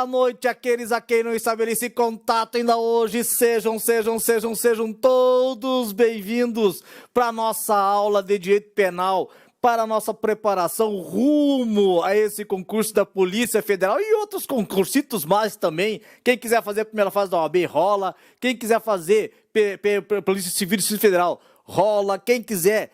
Boa noite àqueles a quem não estabeleci contato ainda hoje. Sejam todos bem-vindos para a nossa aula de Direito Penal, para a nossa preparação rumo a esse concurso da Polícia Federal e outros concursitos mais também. Quem quiser fazer a primeira fase da OAB, rola. Quem quiser fazer Polícia Civil e Distrito Federal, rola. Quem quiser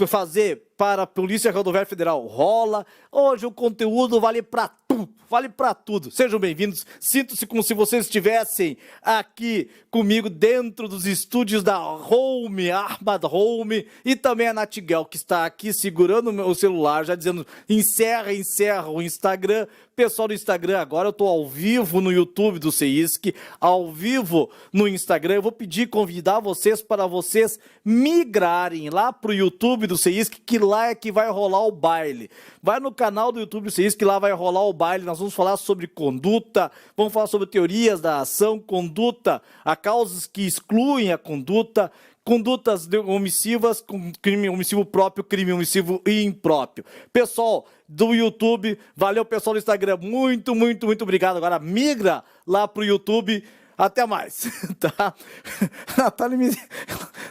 fazer para a Polícia Rodoviária Federal, rola. Hoje o conteúdo vale para tudo, vale para tudo. Sejam bem-vindos, sintam-se como se vocês estivessem aqui comigo dentro dos estúdios da Home, Armad Home, e também a Natiguel, que está aqui segurando o celular, já dizendo, encerra o Instagram. Pessoal do Instagram, agora eu estou ao vivo no YouTube do CEISC, ao vivo no Instagram. Eu vou convidar vocês para vocês migrarem lá para o YouTube do CEISC, que lá é que vai rolar o baile. Vai no canal do YouTube do CEISC, que lá vai rolar o baile. Nós vamos falar sobre conduta, vamos falar sobre teorias da ação, conduta, a causas que excluem a conduta, condutas omissivas, crime omissivo próprio, crime omissivo impróprio. Pessoal do YouTube, valeu pessoal do Instagram, muito obrigado. Agora migra lá pro YouTube. Até mais, tá? Natália me...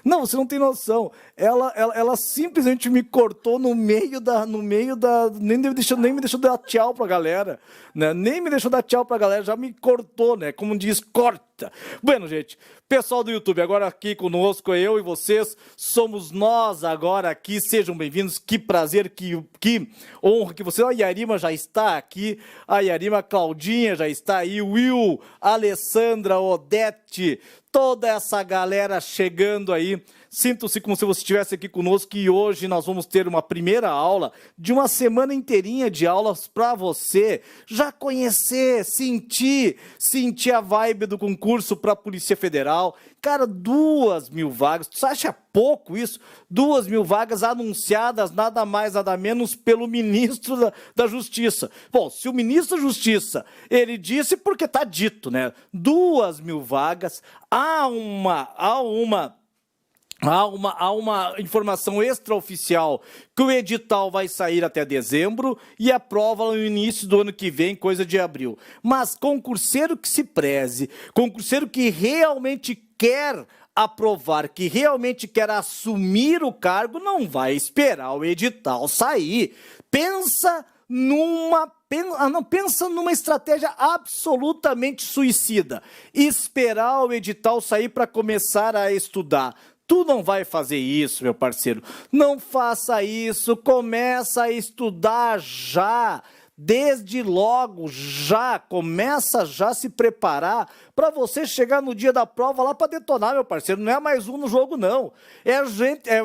Não, você não tem noção. Ela simplesmente me cortou no meio da... Nem me deixou dar tchau pra galera, né? Nem me deixou dar tchau pra galera, já me cortou, né? Como diz, corta. Bueno, gente, pessoal do YouTube, agora aqui conosco, eu e vocês, somos nós agora aqui, sejam bem-vindos, que prazer, que honra que você... A Yarima já está aqui, a Yarima, a Claudinha já está aí, Will, Alessandra, Odete, toda essa galera chegando aí. Sintam-se como se você estivesse aqui conosco, e hoje nós vamos ter uma primeira aula de uma semana inteirinha de aulas para você já conhecer, sentir a vibe do concurso para a Polícia Federal. Cara, 2.000 vagas, você acha pouco isso? 2.000 vagas anunciadas, nada mais, nada menos, pelo ministro da Justiça. Bom, se o ministro da Justiça, ele disse, porque está dito, né? 2.000 vagas, há uma informação extraoficial que o edital vai sair até dezembro e a prova no início do ano que vem, coisa de abril. Mas concurseiro que se preze, concurseiro que realmente quer aprovar, que realmente quer assumir o cargo, não vai esperar o edital sair. Pensa numa estratégia absolutamente suicida. Esperar o edital sair para começar a estudar. Tu não vai fazer isso, meu parceiro. Não faça isso. Começa a estudar já. Desde logo, já. Começa já a se preparar para você chegar no dia da prova lá para detonar, meu parceiro. Não é mais um no jogo, não.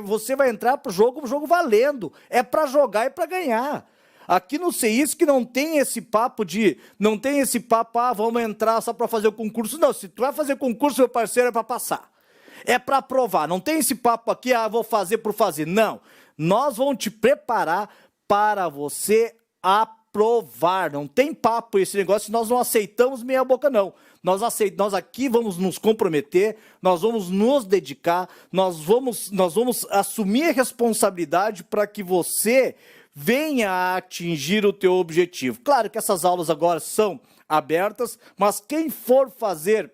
Você vai entrar pro jogo valendo. É para jogar e para ganhar. Aqui no CEISC não tem esse papo, vamos entrar só para fazer o concurso. Não, se tu vai fazer concurso, meu parceiro, é para passar. É para aprovar, não tem esse papo aqui, vou fazer por fazer. Não, nós vamos te preparar para você aprovar. Não tem papo esse negócio, nós não aceitamos meia boca, não. Nós aqui vamos nos comprometer, nós vamos nos dedicar, nós vamos assumir a responsabilidade para que você venha a atingir o teu objetivo. Claro que essas aulas agora são abertas, mas quem for fazer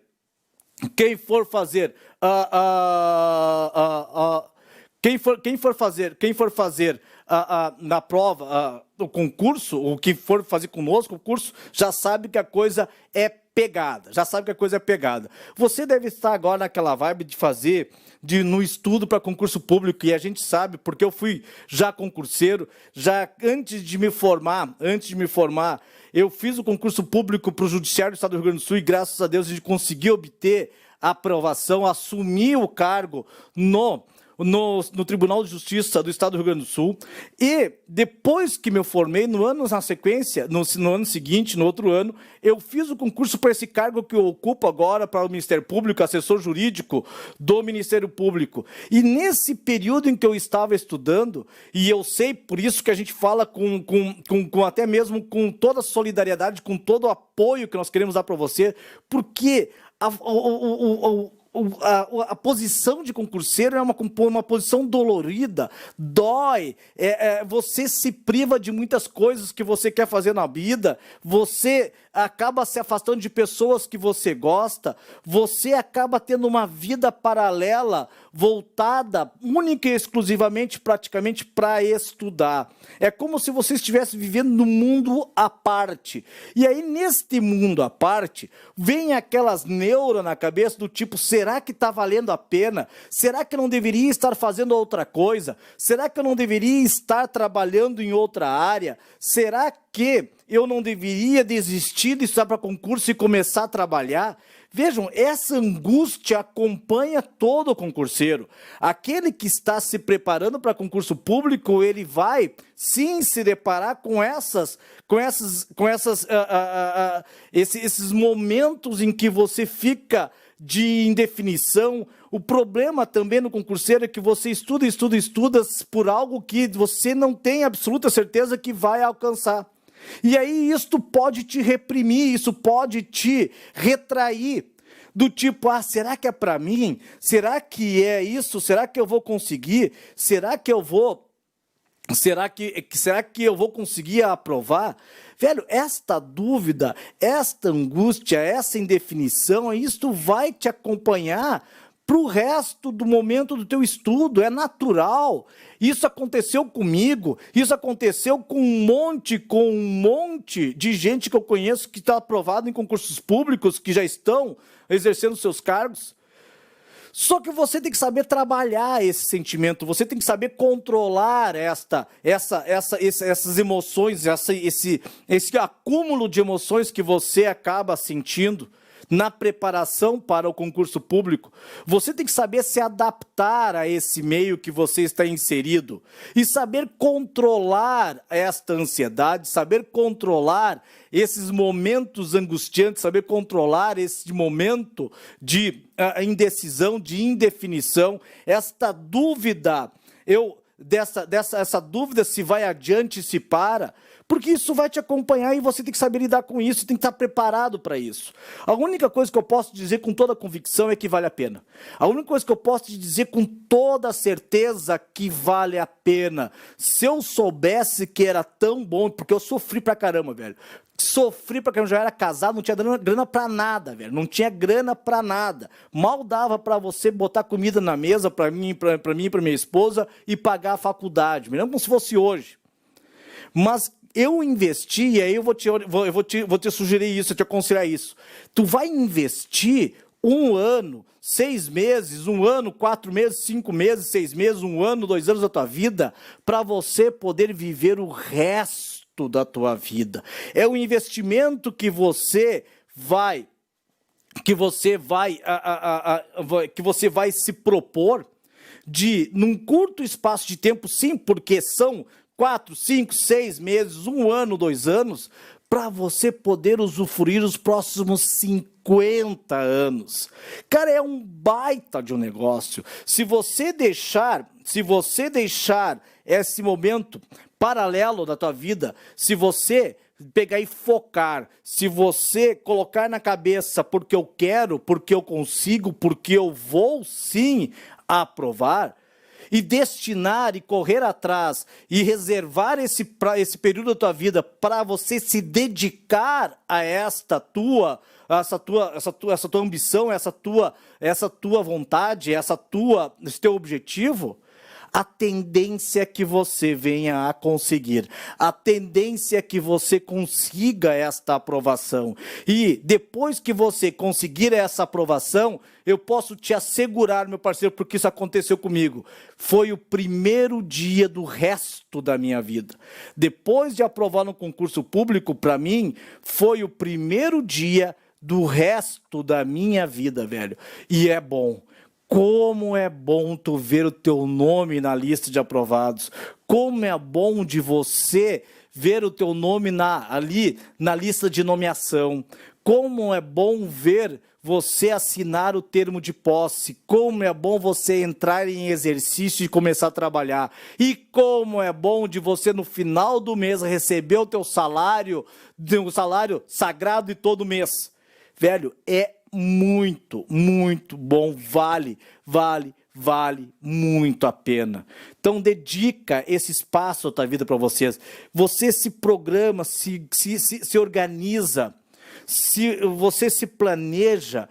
na prova o concurso, o que for fazer conosco o curso, já sabe que a coisa é pegada, Você deve estar agora naquela vibe de fazer no estudo para concurso público, e a gente sabe, porque eu fui já concurseiro, já antes de me formar, eu fiz o concurso público para o Judiciário do Estado do Rio Grande do Sul, e graças a Deus a gente conseguiu obter a aprovação, assumir o cargo no Tribunal de Justiça do Estado do Rio Grande do Sul. E depois que me formei, no ano seguinte, no outro ano, eu fiz o concurso para esse cargo que eu ocupo agora para o Ministério Público, assessor jurídico do Ministério Público. E nesse período em que eu estava estudando, e eu sei por isso que a gente fala com até mesmo com toda a solidariedade, com todo o apoio que nós queremos dar para você, porque a posição de concurseiro é uma posição dolorida, dói, você se priva de muitas coisas que você quer fazer na vida, você acaba se afastando de pessoas que você gosta, você acaba tendo uma vida paralela voltada única e exclusivamente, praticamente, para estudar. É como se você estivesse vivendo num mundo à parte. E aí, neste mundo à parte, vem aquelas neuras na cabeça do tipo, será que está valendo a pena? Será que eu não deveria estar fazendo outra coisa? Será que eu não deveria estar trabalhando em outra área? Será que eu não deveria desistir de estudar para concurso e começar a trabalhar? Vejam, essa angústia acompanha todo o concurseiro. Aquele que está se preparando para concurso público, ele vai sim se deparar com esses momentos em que você fica de indefinição. O problema também no concurseiro é que você estuda por algo que você não tem absoluta certeza que vai alcançar. E aí isto pode te reprimir, isso pode te retrair, do tipo, será que é para mim? Será que é isso? Será que eu vou conseguir? Será que eu vou conseguir aprovar? Velho, esta dúvida, esta angústia, essa indefinição, isto vai te acompanhar para o resto do momento do teu estudo, é natural. Isso aconteceu comigo, isso aconteceu com um monte de gente que eu conheço que está aprovado em concursos públicos, que já estão exercendo seus cargos. Só que você tem que saber trabalhar esse sentimento, você tem que saber controlar essas emoções, esse acúmulo de emoções que você acaba sentindo na preparação para o concurso público. Você tem que saber se adaptar a esse meio que você está inserido e saber controlar esta ansiedade, saber controlar esses momentos angustiantes, saber controlar esse momento de indecisão, de indefinição, esta dúvida, essa dúvida se vai adiante, se para, porque isso vai te acompanhar e você tem que saber lidar com isso, tem que estar preparado para isso. A única coisa que eu posso dizer com toda convicção é que vale a pena. A única coisa que eu posso te dizer com toda certeza que vale a pena. Se eu soubesse que era tão bom, porque eu sofri pra caramba, velho. Sofri pra caramba, já era casado, não tinha grana pra nada, velho. Não tinha grana pra nada. Mal dava pra você botar comida na mesa pra mim, pra minha esposa e pagar a faculdade. Me lembro como se fosse hoje. Mas eu investi, e aí eu vou te sugerir isso, eu te aconselhar isso. Tu vai investir 1 ano, 6 meses, 1 ano, 4 meses, 5 meses, 6 meses, 1 ano, 2 anos da tua vida, para você poder viver o resto da tua vida. É um investimento que você vai se propor de, num curto espaço de tempo, sim, porque são 4, 5, 6 meses, 1 ano, 2 anos, para você poder usufruir os próximos 50 anos. Cara, é um baita de um negócio. Se você deixar esse momento paralelo da tua vida, se você pegar e focar, se você colocar na cabeça porque eu quero, porque eu consigo, porque eu vou sim aprovar, e destinar e correr atrás e reservar esse período da tua vida para você se dedicar a essa tua ambição, essa tua vontade, esse teu objetivo, a tendência é que você venha a conseguir, a tendência é que você consiga esta aprovação. E depois que você conseguir essa aprovação, eu posso te assegurar, meu parceiro, porque isso aconteceu comigo, foi o primeiro dia do resto da minha vida. Depois de aprovar no concurso público, para mim, foi o primeiro dia do resto da minha vida, velho. E é bom. Como é bom tu ver o teu nome na lista de aprovados. Como é bom de você ver o teu nome ali na lista de nomeação. Como é bom ver você assinar o termo de posse. Como é bom você entrar em exercício e começar a trabalhar. E como é bom de você no final do mês receber o teu salário sagrado de todo mês. Velho, é muito, muito bom, vale muito a pena. Então dedica esse espaço da tua vida para vocês. Você se programa, se organiza, se você se planeja,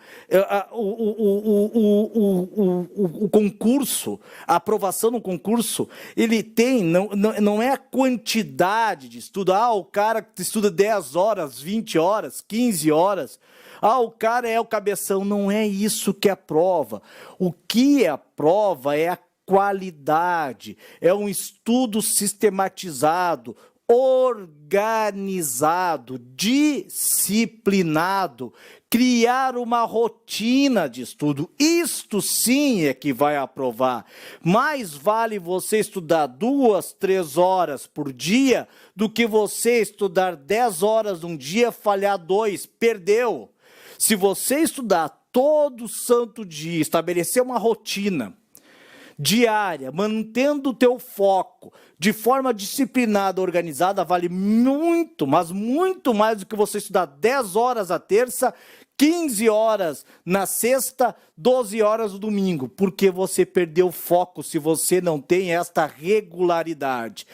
o concurso, a aprovação no concurso, ele tem, não é a quantidade de estudo. O cara que estuda 10 horas, 20 horas, 15 horas, o cara é o cabeção. Não é isso que é a prova. O que é a prova é a qualidade, é um estudo sistematizado, organizado, disciplinado, criar uma rotina de estudo. Isto sim é que vai aprovar. Mais vale você estudar 2, 3 horas por dia do que você estudar 10 horas um dia, falhar 2, perdeu. Se você estudar todo santo dia, estabelecer uma rotina diária, mantendo o teu foco de forma disciplinada, organizada, vale muito, mas muito mais do que você estudar 10 horas a terça, 15 horas na sexta, 12 horas no domingo, porque você perdeu o foco se você não tem esta regularidade.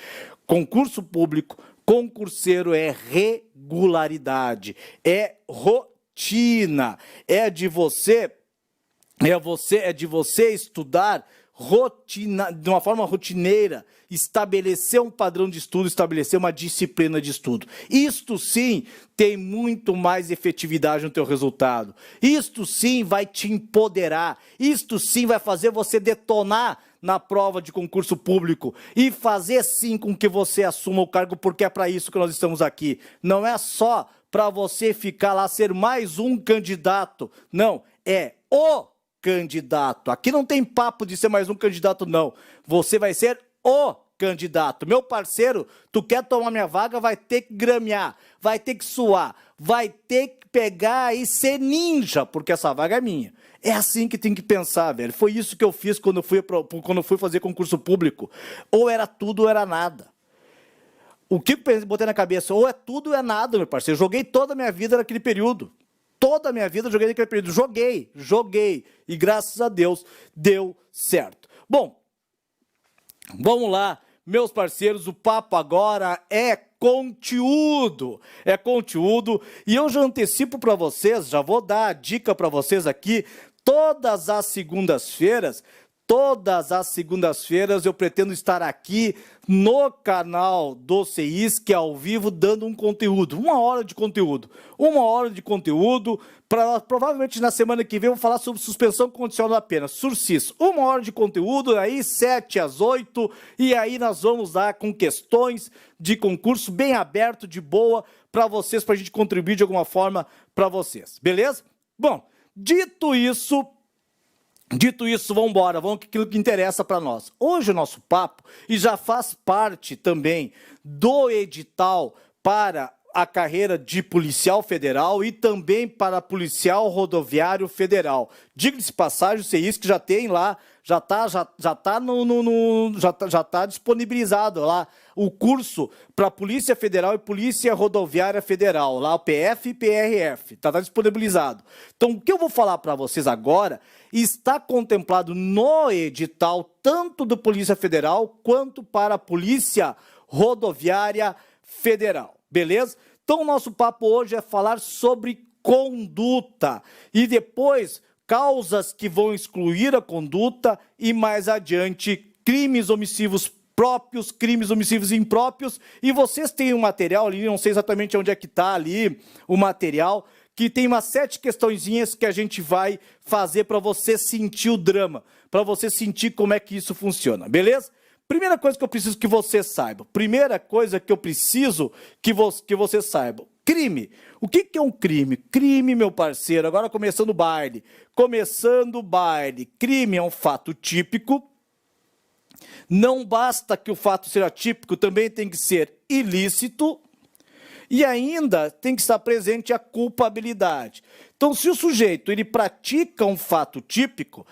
Concurso público, concurseiro é regularidade, é rotina, é de você estudar de uma forma rotineira, estabelecer um padrão de estudo, estabelecer uma disciplina de estudo. Isto sim tem muito mais efetividade no teu resultado. Isto sim vai te empoderar. Isto sim vai fazer você detonar na prova de concurso público e fazer sim com que você assuma o cargo, porque é para isso que nós estamos aqui. Não é só para você ficar lá, ser mais um candidato. Não, é o candidato. Aqui não tem papo de ser mais um candidato, não. Você vai ser o candidato. Meu parceiro, tu quer tomar minha vaga, vai ter que gramear, vai ter que suar, vai ter que pegar e ser ninja, porque essa vaga é minha. É assim que tem que pensar, velho. Foi isso que eu fiz quando eu fui fazer concurso público. Ou era tudo ou era nada. O que eu botei na cabeça? Ou é tudo ou é nada, meu parceiro. Eu joguei toda a minha vida naquele período. Toda a minha vida eu joguei naquele período. Joguei. E graças a Deus deu certo. Bom, vamos lá, meus parceiros. O papo agora é conteúdo. É conteúdo. E eu já antecipo para vocês, já vou dar a dica para vocês aqui. Todas as segundas-feiras eu pretendo estar aqui no canal do CEISC ao vivo dando um conteúdo, 1 hora de conteúdo. 1 hora de conteúdo, provavelmente na semana que vem eu vou falar sobre suspensão condicional da pena, SURSIS. 1 hora de conteúdo, aí 7 às 8, e aí nós vamos lá com questões de concurso bem aberto, de boa, para vocês, para a gente contribuir de alguma forma para vocês, beleza? Bom, dito isso, vamos embora, vamos com aquilo que interessa para nós. Hoje o nosso papo, e já faz parte também do edital para a carreira de policial federal e também para policial rodoviário federal. Diga-se passagem, o CEISC já tem lá, já tá disponibilizado lá o curso para Polícia Federal e Polícia Rodoviária Federal, lá o PF e PRF, tá disponibilizado. Então, o que eu vou falar para vocês agora está contemplado no edital tanto do Polícia Federal quanto para a Polícia Rodoviária Federal, beleza? Então, o nosso papo hoje é falar sobre conduta e depois causas que vão excluir a conduta e mais adiante crimes omissivos próprios, crimes omissivos impróprios. E vocês têm um material ali, não sei exatamente onde é que está ali o material, que tem umas 7 questõezinhas que a gente vai fazer para você sentir o drama, para você sentir como é que isso funciona, beleza? Primeira coisa que eu preciso que você saiba, você saiba, crime. O que é um crime? Crime, meu parceiro, agora começando o baile. Crime é um fato típico. Não basta que o fato seja típico, também tem que ser ilícito. E ainda tem que estar presente a culpabilidade. Então, se o sujeito ele pratica um fato típico,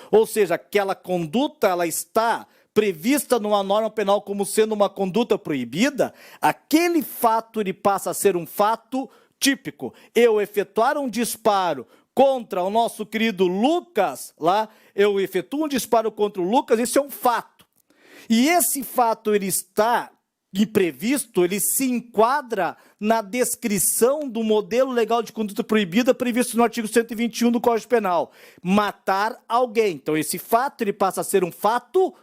ou seja, aquela conduta ela está prevista numa norma penal como sendo uma conduta proibida, aquele fato ele passa a ser um fato típico. Eu efetuar um disparo contra o nosso querido Lucas, lá, eu efetuo um disparo contra o Lucas, isso é um fato. E esse fato, ele está imprevisto, ele se enquadra na descrição do modelo legal de conduta proibida previsto no artigo 121 do Código Penal. Matar alguém. Então, esse fato, ele passa a ser um fato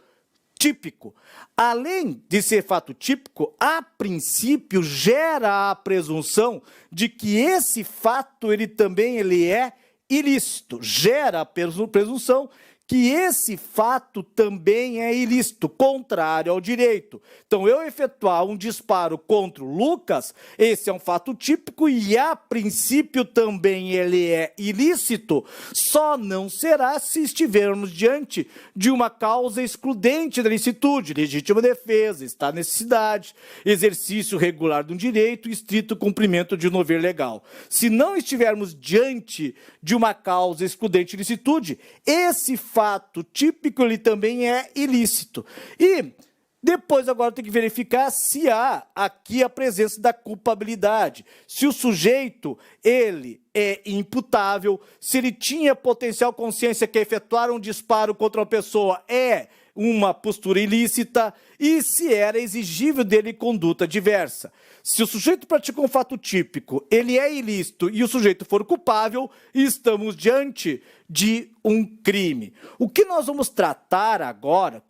típico. Além de ser fato típico, a princípio gera a presunção de que esse fato ele também é ilícito. Gera a presunção que esse fato também é ilícito, contrário ao direito. Então, eu efetuar um disparo contra o Lucas, esse é um fato típico e, a princípio, também ele é ilícito, só não será se estivermos diante de uma causa excludente da licitude, legítima defesa, estado de necessidade, exercício regular de um direito e estrito cumprimento de um dever legal. Se não estivermos diante de uma causa excludente de licitude, esse fato típico ele também é ilícito. E depois agora tem que verificar se há aqui a presença da culpabilidade. Se o sujeito ele é imputável, se ele tinha potencial consciência que efetuar um disparo contra uma pessoa é uma postura ilícita e se era exigível dele conduta diversa. Se o sujeito praticou um fato típico, ele é ilícito e o sujeito for culpável, estamos diante de um crime. O que nós vamos tratar agora,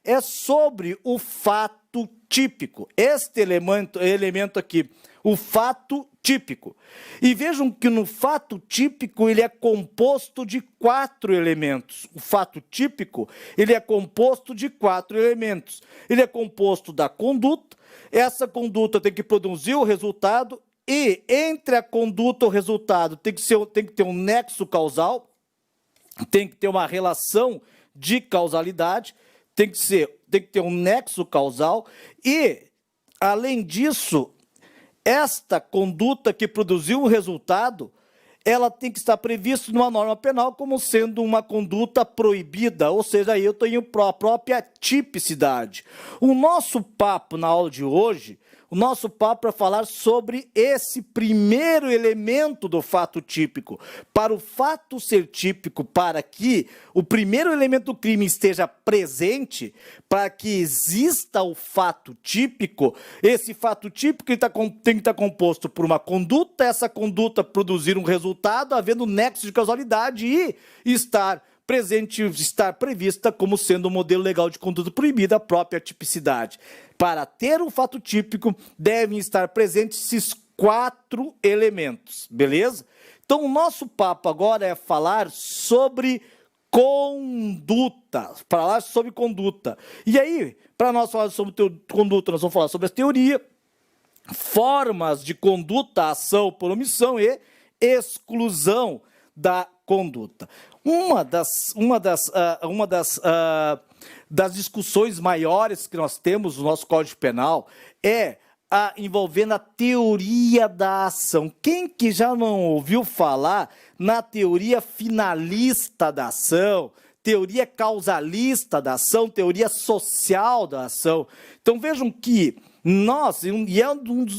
é sobre o fato típico. Este elemento aqui, o fato típico. E vejam que no fato típico ele é composto de 4 elementos. O fato típico, ele é composto de 4 elementos. Ele é composto da conduta. Essa conduta tem que produzir o resultado e entre a conduta e o resultado tem que ter um nexo causal, tem que ter uma relação de causalidade, tem que ter um nexo causal e, além disso, esta conduta que produziu o resultado, ela tem que estar prevista numa norma penal como sendo uma conduta proibida, ou seja, aí eu tenho a própria tipicidade. O nosso papo na aula de hoje, o nosso papo é falar sobre esse primeiro elemento do fato típico. Para o fato ser típico, para que o primeiro elemento do crime esteja presente, para que exista o fato típico, esse fato típico tem que estar composto por uma conduta, essa conduta produzir um resultado, havendo nexo de causalidade e estar prevista como sendo um modelo legal de conduta proibida a própria tipicidade. Para ter um fato típico, devem estar presentes esses 4 elementos, beleza? Então, o nosso papo agora é falar sobre conduta. E aí, para nós falar sobre conduta, nós vamos falar sobre a teoria, formas de conduta, ação por omissão e exclusão da conduta. Uma das discussões maiores que nós temos no nosso Código Penal é envolvendo a teoria da ação. Quem que já não ouviu falar na teoria finalista da ação, teoria causalista da ação, teoria social da ação? Então vejam que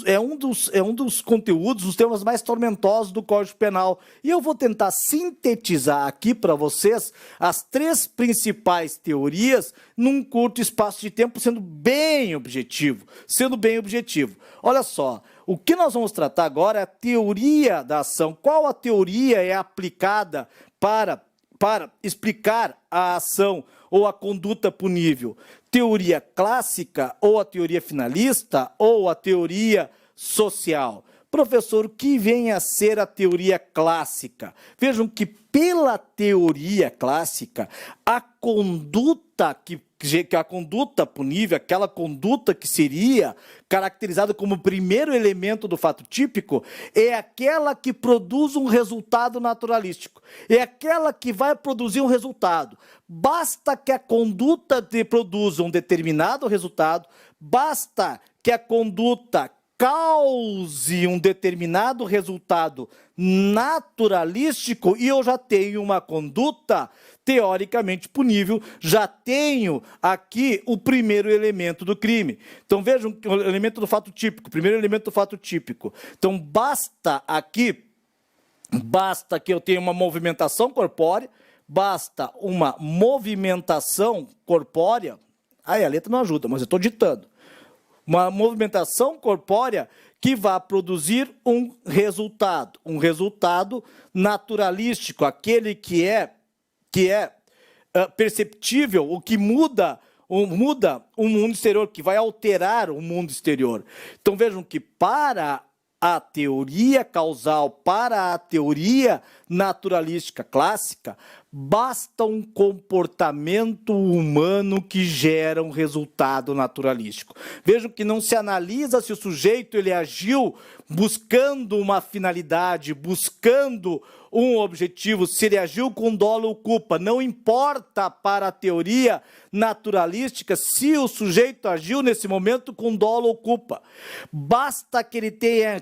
é um dos conteúdos, dos temas mais tormentosos do Código Penal. E eu vou tentar sintetizar aqui para vocês as 3 principais teorias num curto espaço de tempo, sendo bem objetivo. Olha só, o que nós vamos tratar agora é a teoria da ação. Qual a teoria é aplicada para explicar a ação ou a conduta punível? Teoria clássica, ou a teoria finalista, ou a teoria social? Professor, o que vem a ser a teoria clássica? Vejam que pela teoria clássica, a conduta a conduta punível, aquela conduta que seria caracterizada como o primeiro elemento do fato típico, é aquela que produz um resultado naturalístico. É aquela que vai produzir um resultado. Basta que a conduta produza um determinado resultado, basta que a conduta cause um determinado resultado naturalístico e eu já tenho uma conduta teoricamente punível, já tenho aqui o primeiro elemento do crime. Então vejam o elemento do fato típico, primeiro elemento do fato típico. Então basta que eu tenha uma movimentação corpórea, basta uma movimentação corpórea, aí a letra não ajuda, mas eu estou ditando, uma movimentação corpórea que vai produzir um resultado naturalístico, aquele que é perceptível, o que muda o mundo exterior, que vai alterar o mundo exterior. Então vejam que para a teoria causal, para a teoria naturalística clássica, basta um comportamento humano que gera um resultado naturalístico. Vejam que não se analisa se o sujeito ele agiu buscando uma finalidade, buscando um objetivo, se ele agiu com dolo ou culpa. Não importa para a teoria naturalística se o sujeito agiu nesse momento com dolo ou culpa. Basta que ele tenha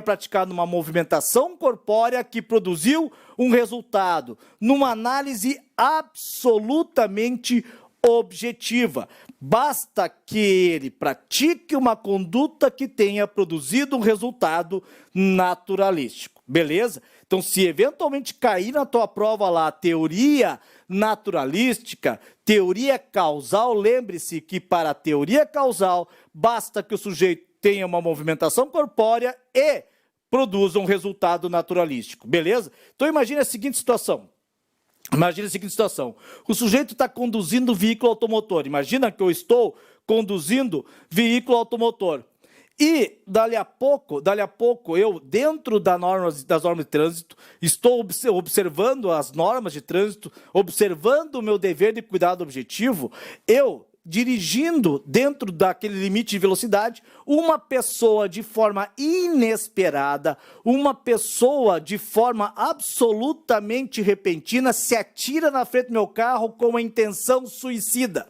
praticado uma movimentação corpórea que produziu um resultado, numa análise absolutamente objetiva. Basta que ele pratique uma conduta que tenha produzido um resultado naturalístico. Beleza? Então, se eventualmente cair na tua prova lá teoria naturalística, teoria causal, lembre-se que para a teoria causal, basta que o sujeito tenha uma movimentação corpórea e produza um resultado naturalístico. Beleza? Então, imagine a seguinte situação. O sujeito está conduzindo veículo automotor. Imagina que eu estou conduzindo veículo automotor. E, dali a pouco, eu, dentro das normas de trânsito, estou observando as normas de trânsito, observando o meu dever de cuidado objetivo, eu, dirigindo dentro daquele limite de velocidade, uma pessoa de forma inesperada, uma pessoa de forma absolutamente repentina, se atira na frente do meu carro com a intenção suicida.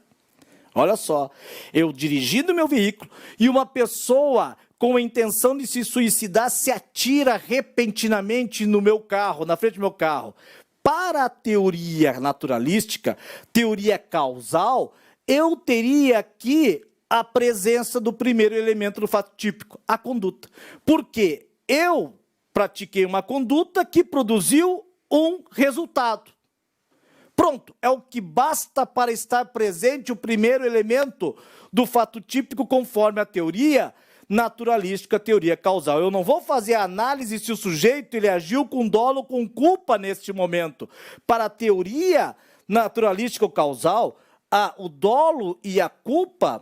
Olha só, eu dirigindo meu veículo e uma pessoa com a intenção de se suicidar se atira repentinamente no meu carro, na frente do meu carro. Para a teoria naturalística, teoria causal, eu teria aqui a presença do primeiro elemento do fato típico, a conduta. Porque eu pratiquei uma conduta que produziu um resultado. Pronto, é o que basta para estar presente o primeiro elemento do fato típico conforme a teoria naturalística, a teoria causal. Eu não vou fazer a análise se o sujeito ele agiu com dolo ou com culpa neste momento. Para a teoria naturalística ou causal, o dolo e a culpa,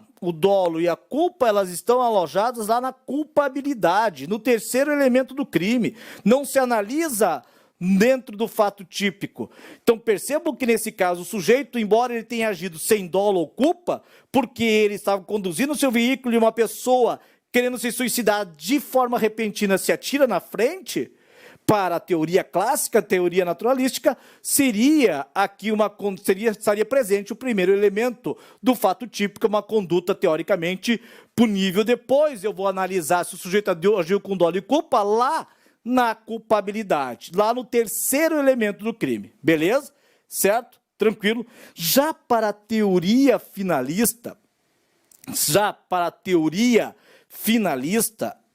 elas estão alojadas lá na culpabilidade, no terceiro elemento do crime. Não se analisa dentro do fato típico. Então percebam que nesse caso o sujeito, embora ele tenha agido sem dolo ou culpa, porque ele estava conduzindo o seu veículo e uma pessoa querendo se suicidar de forma repentina se atira na frente, para a teoria clássica, a teoria naturalística, estaria presente o primeiro elemento do fato típico, uma conduta teoricamente punível. Depois eu vou analisar se o sujeito agiu com dolo e culpa lá na culpabilidade, lá no terceiro elemento do crime. Beleza? Certo? Tranquilo? Já para a teoria finalista,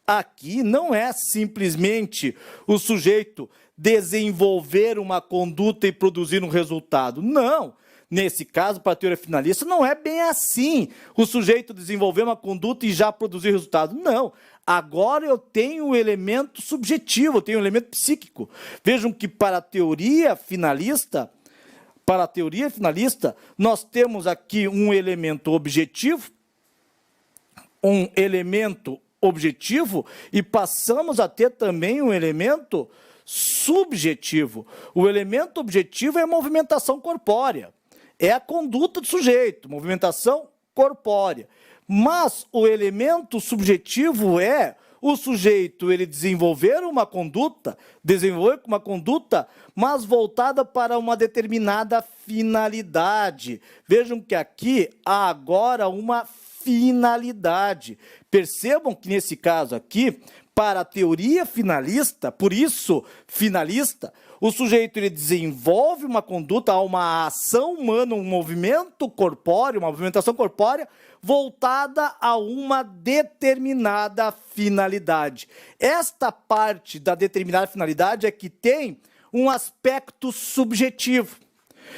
aqui não é simplesmente o sujeito desenvolver uma conduta e produzir um resultado. Não. Nesse caso, para a teoria finalista, não é bem assim. O sujeito desenvolver uma conduta e já produzir resultado. Não. Agora eu tenho um elemento subjetivo, eu tenho um elemento psíquico. Vejam que para a teoria finalista, nós temos aqui um elemento objetivo, e passamos a ter também um elemento subjetivo. O elemento objetivo é a movimentação corpórea, é a conduta do sujeito, movimentação corpórea. Mas o elemento subjetivo é o sujeito ele desenvolver uma conduta, mas voltada para uma determinada finalidade. Vejam que aqui há agora uma finalidade. Percebam que nesse caso aqui, para a teoria finalista, por isso finalista, o sujeito ele desenvolve uma conduta, uma ação humana, um movimento corpóreo, uma movimentação corpórea voltada a uma determinada finalidade. Esta parte da determinada finalidade é que tem um aspecto subjetivo.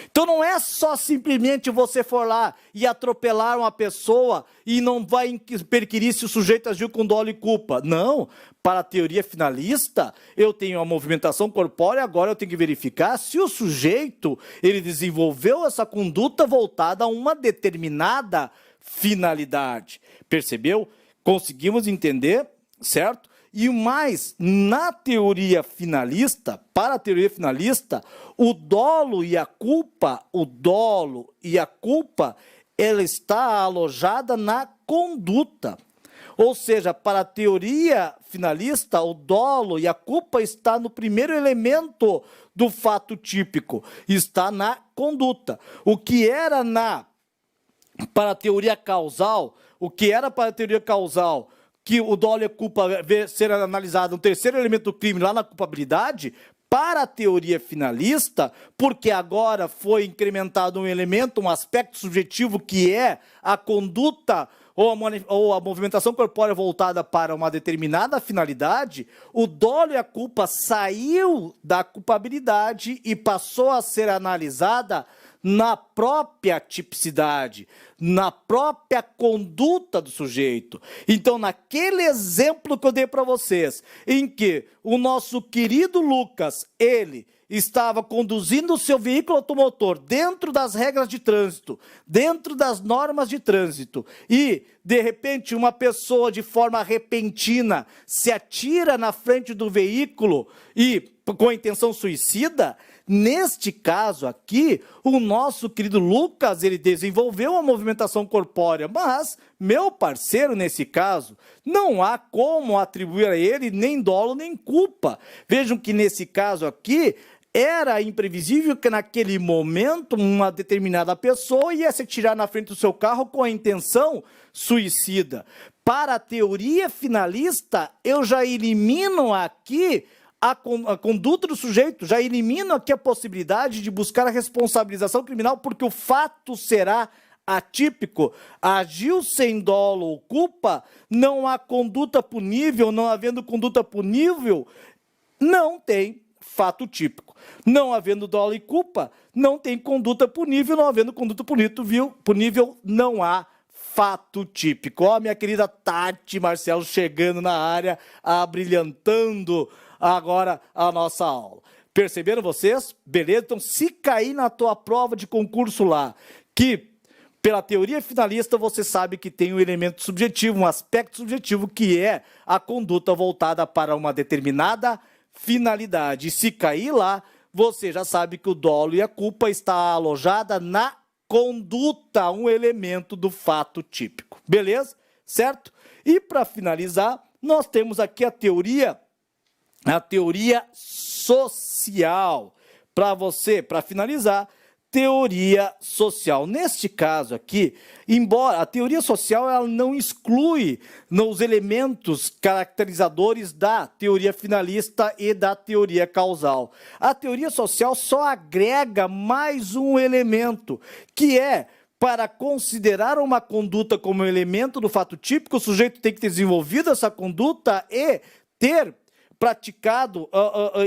Então não é só simplesmente você for lá e atropelar uma pessoa e não vai perquirir se o sujeito agiu com dolo e culpa. Não, para a teoria finalista, eu tenho a movimentação corpórea, agora eu tenho que verificar se o sujeito ele desenvolveu essa conduta voltada a uma determinada finalidade. Percebeu? Conseguimos entender, certo? E mais, na teoria finalista, para a teoria finalista, o dolo e a culpa, ela está alojada na conduta. Ou seja, para a teoria finalista, o dolo e a culpa está no primeiro elemento do fato típico, está na conduta. O que era para a teoria causal, que o dolo e a culpa ser analisado no terceiro elemento do crime, lá na culpabilidade, para a teoria finalista, porque agora foi incrementado um elemento, um aspecto subjetivo, que é a conduta ou a movimentação corpórea voltada para uma determinada finalidade, o dolo e a culpa saiu da culpabilidade e passou a ser analisada na própria tipicidade, na própria conduta do sujeito. Então, naquele exemplo que eu dei para vocês, em que o nosso querido Lucas, ele estava conduzindo o seu veículo automotor dentro das regras de trânsito, dentro das normas de trânsito, e, de repente, uma pessoa de forma repentina se atira na frente do veículo e com a intenção suicida. Neste caso aqui, o nosso querido Lucas, ele desenvolveu uma movimentação corpórea, mas, meu parceiro, nesse caso, não há como atribuir a ele nem dolo nem culpa. Vejam que nesse caso aqui, era imprevisível que naquele momento uma determinada pessoa ia se atirar na frente do seu carro com a intenção suicida. Para a teoria finalista, eu já elimino aqui a conduta do sujeito, já elimino aqui a possibilidade de buscar a responsabilização criminal, porque o fato será atípico. Agiu sem dolo ou culpa, não há conduta punível, não havendo conduta punível, não tem fato típico. Não havendo dolo e culpa, não tem conduta punível, não havendo conduta punível, não há fato típico. Ó, minha querida Tati Marcelo chegando na área, abrilhantando agora a nossa aula. Perceberam vocês? Beleza? Então, se cair na tua prova de concurso lá, que pela teoria finalista você sabe que tem um elemento subjetivo, um aspecto subjetivo, que é a conduta voltada para uma determinada finalidade. E se cair lá, você já sabe que o dolo e a culpa está alojada na conduta, um elemento do fato típico. Beleza? Certo? E para finalizar, nós temos aqui a teoria social. Para finalizar, teoria social. Neste caso aqui, embora a teoria social ela não exclui nos elementos caracterizadores da teoria finalista e da teoria causal. A teoria social só agrega mais um elemento, que é, para considerar uma conduta como elemento do fato típico, o sujeito tem que ter desenvolvido essa conduta e ter praticado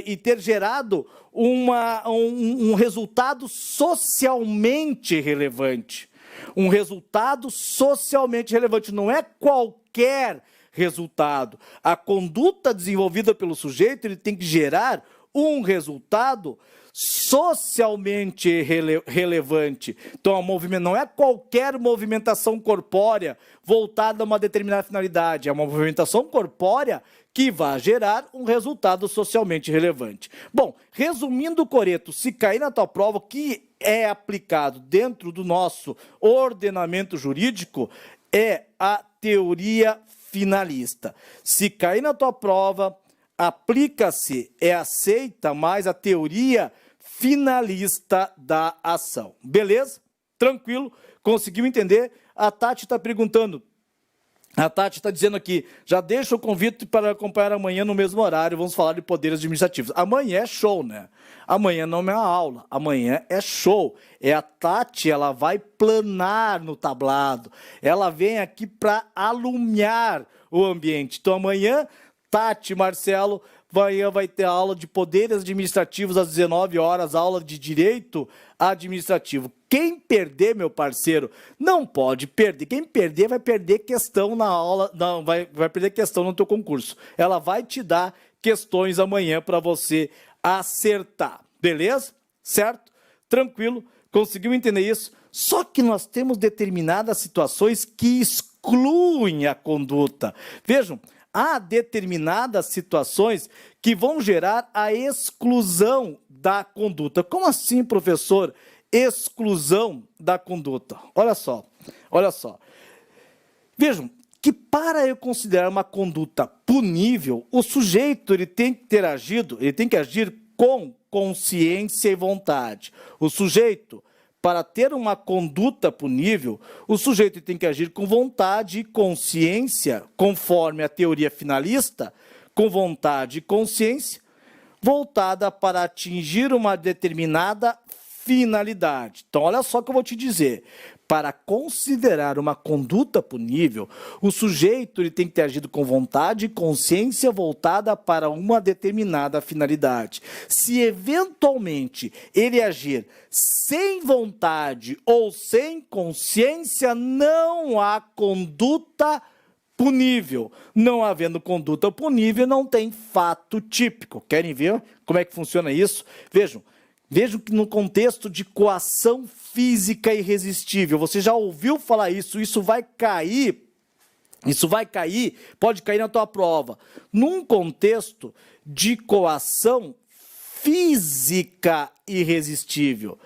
e ter gerado um resultado socialmente relevante. Um resultado socialmente relevante, não é qualquer resultado. A conduta desenvolvida pelo sujeito, ele tem que gerar um resultado socialmente relevante. Então, não é qualquer movimentação corpórea voltada a uma determinada finalidade, é uma movimentação corpórea que vai gerar um resultado socialmente relevante. Bom, resumindo, Coreto, se cair na tua prova, o que é aplicado dentro do nosso ordenamento jurídico é a teoria finalista. Se cair na tua prova, aplica-se, é aceita mais a teoria finalista da ação. Beleza? Tranquilo? Conseguiu entender? A Tati está perguntando, A Tati está dizendo aqui, já deixa o convite para acompanhar amanhã no mesmo horário, vamos falar de poderes administrativos. Amanhã é show, né? Amanhã não é aula, amanhã é show. É a Tati, ela vai planar no tablado, ela vem aqui para alumiar o ambiente. Então amanhã, Tati, Marcelo, amanhã vai ter aula de poderes administrativos às 19 horas, aula de direito administrativo. Quem perder, meu parceiro, não pode perder. Quem perder vai perder questão na aula, não, vai perder questão no teu concurso. Ela vai te dar questões amanhã para você acertar, beleza? Certo? Tranquilo? Conseguiu entender isso? Só que nós temos determinadas situações que excluem a conduta. Vejam, há determinadas situações que vão gerar a exclusão da conduta. Como assim, professor? Exclusão da conduta. Olha só. Vejam que para eu considerar uma conduta punível, o sujeito ele tem que agir com consciência e vontade. O sujeito, para ter uma conduta punível, o sujeito tem que agir com vontade e consciência, conforme a teoria finalista, com vontade e consciência, voltada para atingir uma determinada finalidade. Então, olha só o que eu vou te dizer. Para considerar uma conduta punível, o sujeito ele tem que ter agido com vontade e consciência voltada para uma determinada finalidade. Se eventualmente ele agir sem vontade ou sem consciência, não há conduta punível. Não havendo conduta punível, não tem fato típico. Querem ver como é que funciona isso? Vejam que no contexto de coação física irresistível, você já ouviu falar isso, isso vai cair, pode cair na tua prova. Num contexto de coação física irresistível,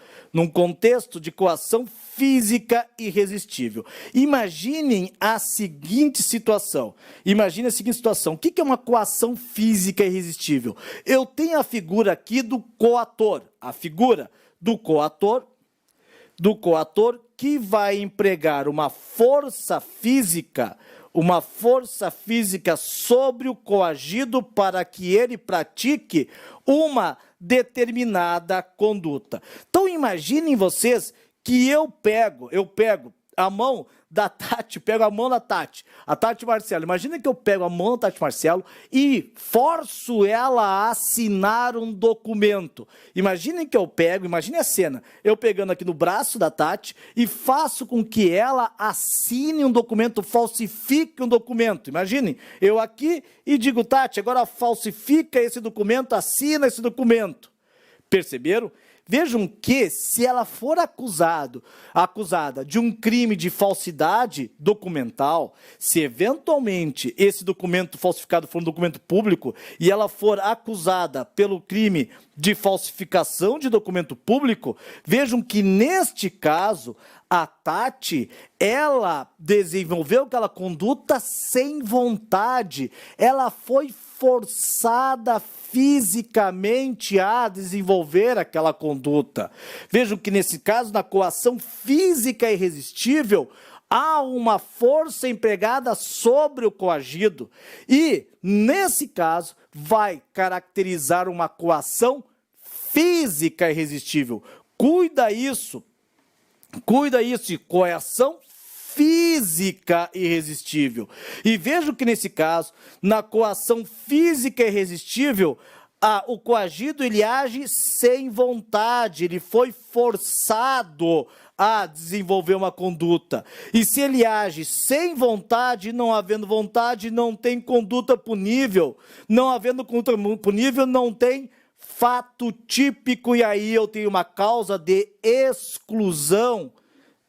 imaginem a seguinte situação. O que é uma coação física irresistível? Eu tenho a figura aqui do coator, que vai empregar uma força física sobre o coagido para que ele pratique uma determinada conduta. Então imaginem vocês que eu pego a mão da Tati, a Tati Marcelo. Imagina que eu pego a mão da Tati Marcelo e forço ela a assinar um documento. Imaginem a cena, eu pegando aqui no braço da Tati e faço com que ela assine um documento, falsifique um documento. Imaginem, eu aqui e digo, Tati, agora falsifica esse documento, assina esse documento. Perceberam? Vejam que, se ela for acusada de um crime de falsidade documental, se eventualmente esse documento falsificado for um documento público e ela for acusada pelo crime de falsificação de documento público, vejam que neste caso a Tati, ela desenvolveu aquela conduta sem vontade, ela foi forçada fisicamente a desenvolver aquela conduta. Vejam que nesse caso, na coação física irresistível, há uma força empregada sobre o coagido e, nesse caso, vai caracterizar uma coação física irresistível. Cuida isso, coação física irresistível. E vejo que nesse caso, na coação física irresistível, o coagido ele age sem vontade, ele foi forçado a desenvolver uma conduta. E se ele age sem vontade, não havendo vontade, não tem conduta punível. Não havendo conduta punível, não tem fato típico, e aí eu tenho uma causa de exclusão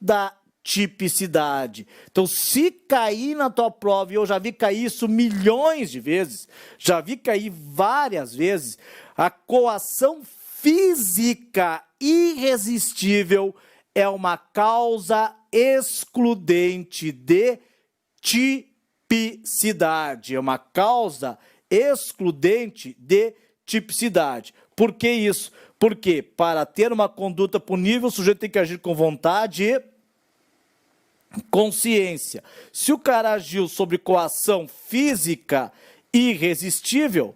da tipicidade. Então, se cair na tua prova, e eu já vi cair isso milhões de vezes, já vi cair várias vezes, a coação física irresistível é uma causa excludente de tipicidade. É uma causa excludente de tipicidade. Por que isso? Porque para ter uma conduta punível, o sujeito tem que agir com vontade consciência. Se o cara agiu sobre coação física irresistível,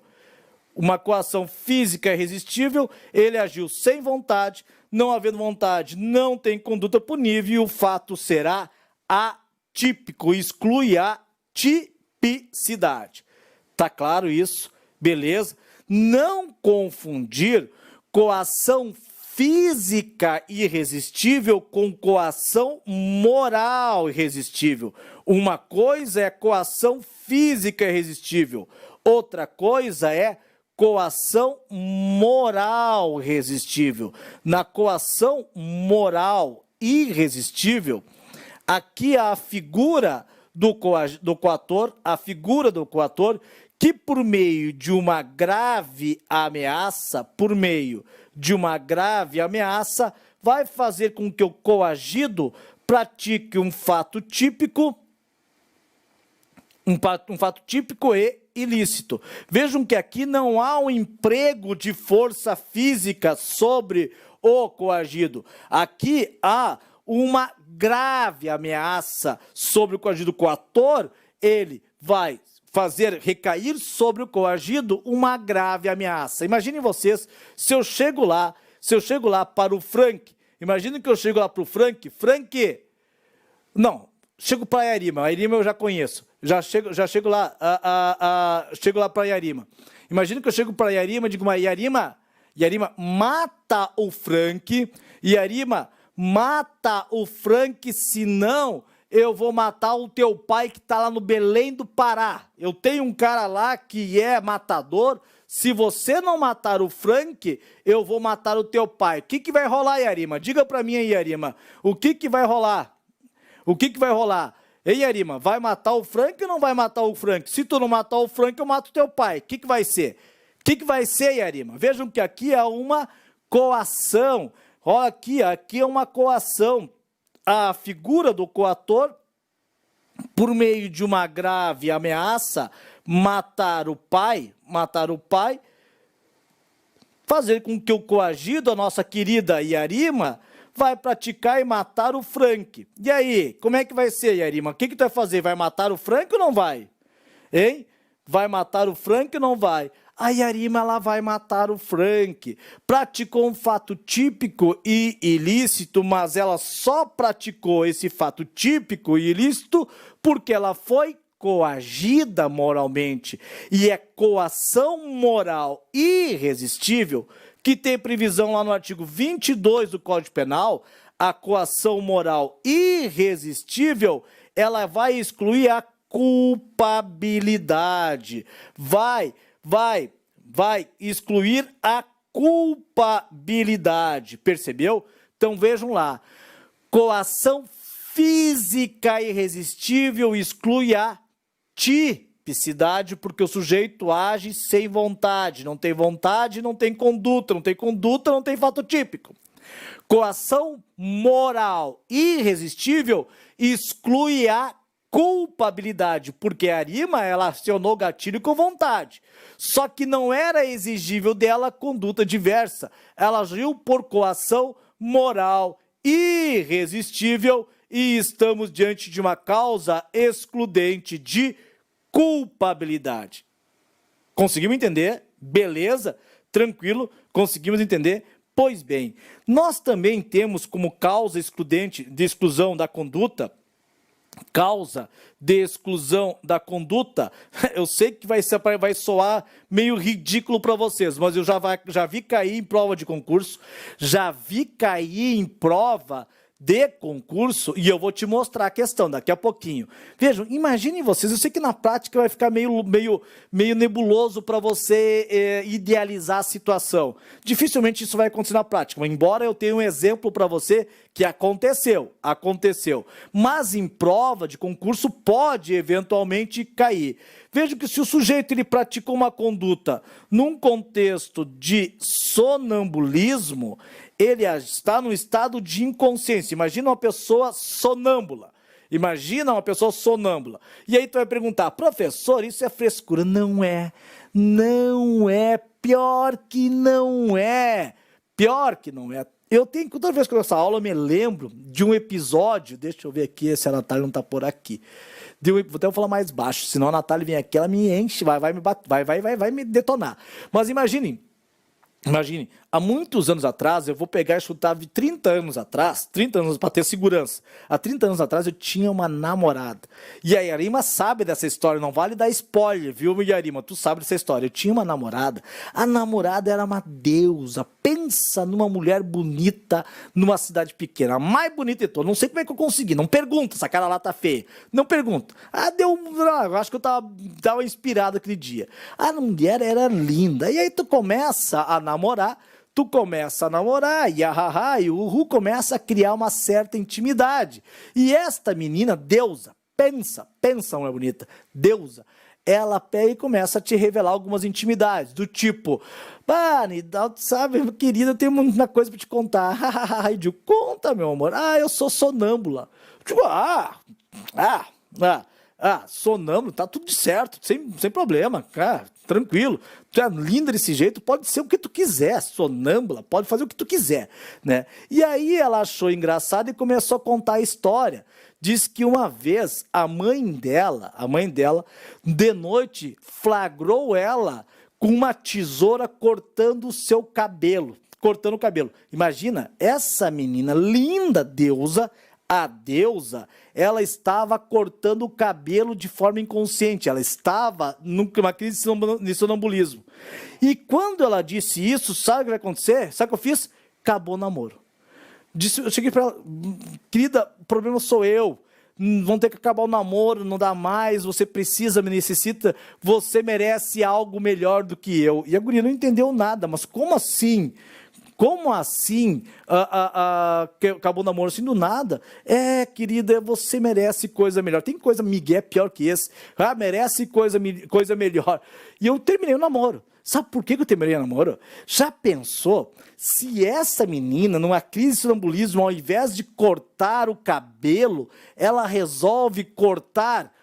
uma coação física irresistível, ele agiu sem vontade, não havendo vontade, não tem conduta punível e o fato será atípico, exclui a tipicidade. Tá claro isso? Beleza? Não confundir coação física irresistível com coação moral irresistível. Uma coisa é coação física irresistível, outra coisa é coação moral irresistível. Na coação moral irresistível, aqui há a figura do coator, que por meio de uma grave ameaça, vai fazer com que o coagido pratique um fato típico, e ilícito. Vejam que aqui não há um emprego de força física sobre o coagido. Aqui há uma grave ameaça sobre o coagido. O coator, ele vai fazer recair sobre o coagido uma grave ameaça. Imaginem vocês, se eu chego lá para o Frank, imaginem que eu chego lá para o Frank, chego para a Yarima eu já conheço, chego lá para a Yarima. Imagina que eu chego para a Yarima e digo, Yarima, mata o Frank, Yarima, mata o Frank, senão eu vou matar o teu pai que está lá no Belém do Pará. Eu tenho um cara lá que é matador, se você não matar o Frank, eu vou matar o teu pai. O que vai rolar, Yarima? Diga para mim aí, Yarima, o que vai rolar? Ei, Yarima, vai matar o Frank ou não vai matar o Frank? Se tu não matar o Frank, eu mato o teu pai. O que vai ser? Yarima? Vejam que aqui é uma coação. Olha aqui é uma coação. A figura do coator, por meio de uma grave ameaça, matar o pai, fazer com que o coagido, a nossa querida Yarima, vai praticar e matar o Frank. E aí, como é que vai ser, Yarima? O que tu vai fazer? Vai matar o Frank ou não vai? Hein? Vai matar o Frank ou não vai? A Yarima, ela vai matar o Frank. Praticou um fato típico e ilícito, mas ela só praticou esse fato típico e ilícito porque ela foi coagida moralmente. E é coação moral irresistível que tem previsão lá no artigo 22 do Código Penal. A coação moral irresistível, ela vai excluir a culpabilidade. Vai excluir a culpabilidade, percebeu? Então vejam lá, coação física irresistível exclui a tipicidade, porque o sujeito age sem vontade, não tem conduta, não tem fato típico. Coação moral irresistível exclui a culpabilidade, porque a Yarima, ela acionou o gatilho com vontade, só que não era exigível dela conduta diversa, ela agiu por coação moral irresistível e estamos diante de uma causa excludente de culpabilidade. Conseguimos entender? Beleza? Tranquilo? Conseguimos entender? Pois bem, nós também temos como causa excludente de exclusão da conduta, eu sei que vai soar meio ridículo para vocês, mas eu já vi cair em prova de concurso, e eu vou te mostrar a questão daqui a pouquinho. Vejam, imaginem vocês, eu sei que na prática vai ficar meio nebuloso para você idealizar a situação. Dificilmente isso vai acontecer na prática, embora eu tenha um exemplo para você que aconteceu. Mas em prova de concurso pode eventualmente cair. Vejam que se o sujeito ele praticou uma conduta num contexto de sonambulismo, ele está no estado de inconsciência. Imagina uma pessoa sonâmbula. E aí tu vai perguntar, professor, isso é frescura? Não é. Pior que não é. Pior que não é. Toda vez que eu dou essa aula, eu me lembro de um episódio, deixa eu ver aqui se a Natália não tá por aqui. Vou até falar mais baixo, senão a Natália vem aqui, ela me enche, vai me detonar. Mas imagine, há muitos anos atrás, eu vou pegar e chutar 30 anos para ter segurança. Há 30 anos atrás eu tinha uma namorada. E a Yarima sabe dessa história, não vale dar spoiler, viu, Yarima? Tu sabe dessa história. Eu tinha uma namorada, a namorada era uma deusa. Pensa numa mulher bonita numa cidade pequena, a mais bonita de todas. Não sei como é que eu consegui, não pergunta se a cara lá tá feia. Não pergunta. Acho que eu tava inspirado aquele dia. A mulher era linda. E aí tu começa a namorar, e o Uhu começa a criar uma certa intimidade. E esta menina, deusa, pensa, não é bonita, deusa, ela pega e começa a te revelar algumas intimidades, do tipo, Nidalgo, sabe, querida, eu tenho uma coisa pra te contar. Eu digo, conta, meu amor. Eu sou sonâmbula. Tipo, sonâmbulo, tá tudo certo, sem problema, cara, tranquilo. Tu é linda desse jeito, pode ser o que tu quiser, sonâmbula, pode fazer o que tu quiser, né? E aí ela achou engraçado e começou a contar a história. Diz que uma vez a mãe dela, de noite, flagrou ela com uma tesoura cortando o seu cabelo, Imagina, essa menina linda, deusa, a deusa, ela estava cortando o cabelo de forma inconsciente, ela estava numa crise de sonambulismo. E quando ela disse isso, sabe o que vai acontecer? Sabe o que eu fiz? Acabou o namoro. Eu cheguei para ela, querida, o problema sou eu, vão ter que acabar o namoro, não dá mais, você precisa, me necessita, você merece algo melhor do que eu. E a guria não entendeu nada, mas como assim? Como assim que acabou o namoro assim do nada? Querida, você merece coisa melhor. Tem coisa migué pior que esse. Merece coisa melhor. E eu terminei o namoro. Sabe por que eu terminei o namoro? Já pensou se essa menina, numa crise de sonambulismo, ao invés de cortar o cabelo, ela resolve cortar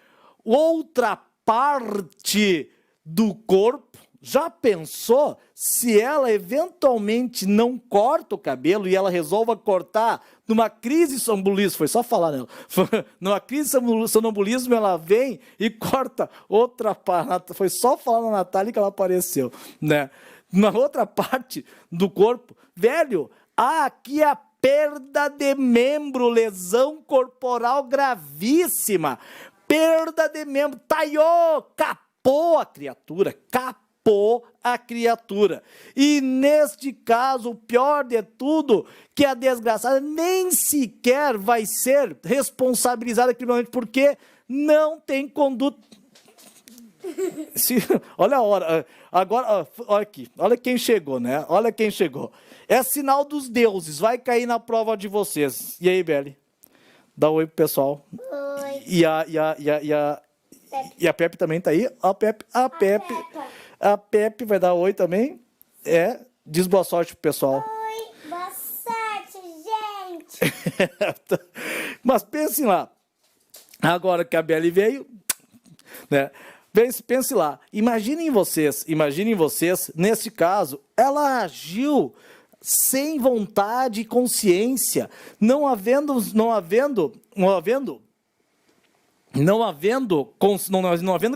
outra parte do corpo? Já pensou se ela eventualmente não corta o cabelo e ela resolva cortar numa crise de sonambulismo? Foi só falar nela. Numa crise de sonambulismo ela vem e corta outra parte. Foi só falar na Natália que ela apareceu, né? Na outra parte do corpo. Velho, aqui a perda de membro, lesão corporal gravíssima. Perda de membro. Taiô, capou a criatura, E neste caso, o pior de tudo, que a desgraçada nem sequer vai ser responsabilizada criminalmente, porque não tem conduta. Olha a hora, agora, olha aqui, olha quem chegou, né? Olha quem chegou. É sinal dos deuses, vai cair na prova de vocês. E aí, Beli? Dá um oi pro pessoal. Oi. E a Pepe também tá aí? A Pepe vai dar oi também. Diz boa sorte pro pessoal. Oi, boa sorte, gente. Mas pensem lá. Agora que a Beli veio, né? Pense lá. Imaginem vocês, nesse caso, ela agiu sem vontade e consciência, não havendo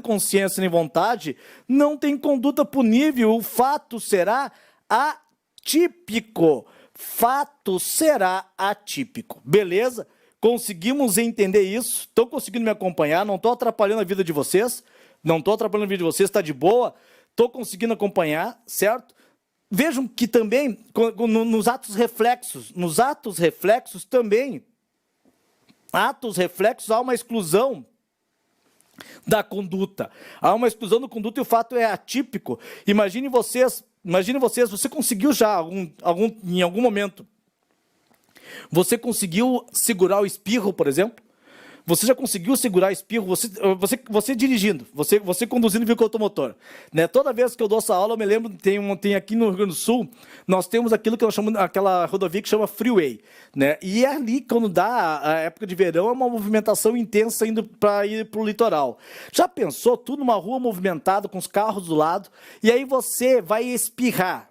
consciência nem vontade, não tem conduta punível, o fato será atípico. Beleza? Conseguimos entender isso? Estão conseguindo me acompanhar? Não estou atrapalhando a vida de vocês? Está de boa? Estou conseguindo acompanhar, certo? Vejam que também, nos atos reflexos também, há uma exclusão da conduta. Há uma exclusão da conduta e o fato é atípico. Imagine vocês, você conseguiu já, em algum momento, você conseguiu segurar o espirro, por exemplo? Você já conseguiu segurar espirro, você dirigindo, você conduzindo veículo automotor, né? Toda vez que eu dou essa aula, eu me lembro, tem aqui no Rio Grande do Sul, nós temos aquilo que nós chamamos, aquela rodovia que chama Freeway, né? E ali, quando dá a época de verão, é uma movimentação intensa indo para ir para o litoral. Já pensou, tudo numa rua movimentada, com os carros do lado, e aí você vai espirrar,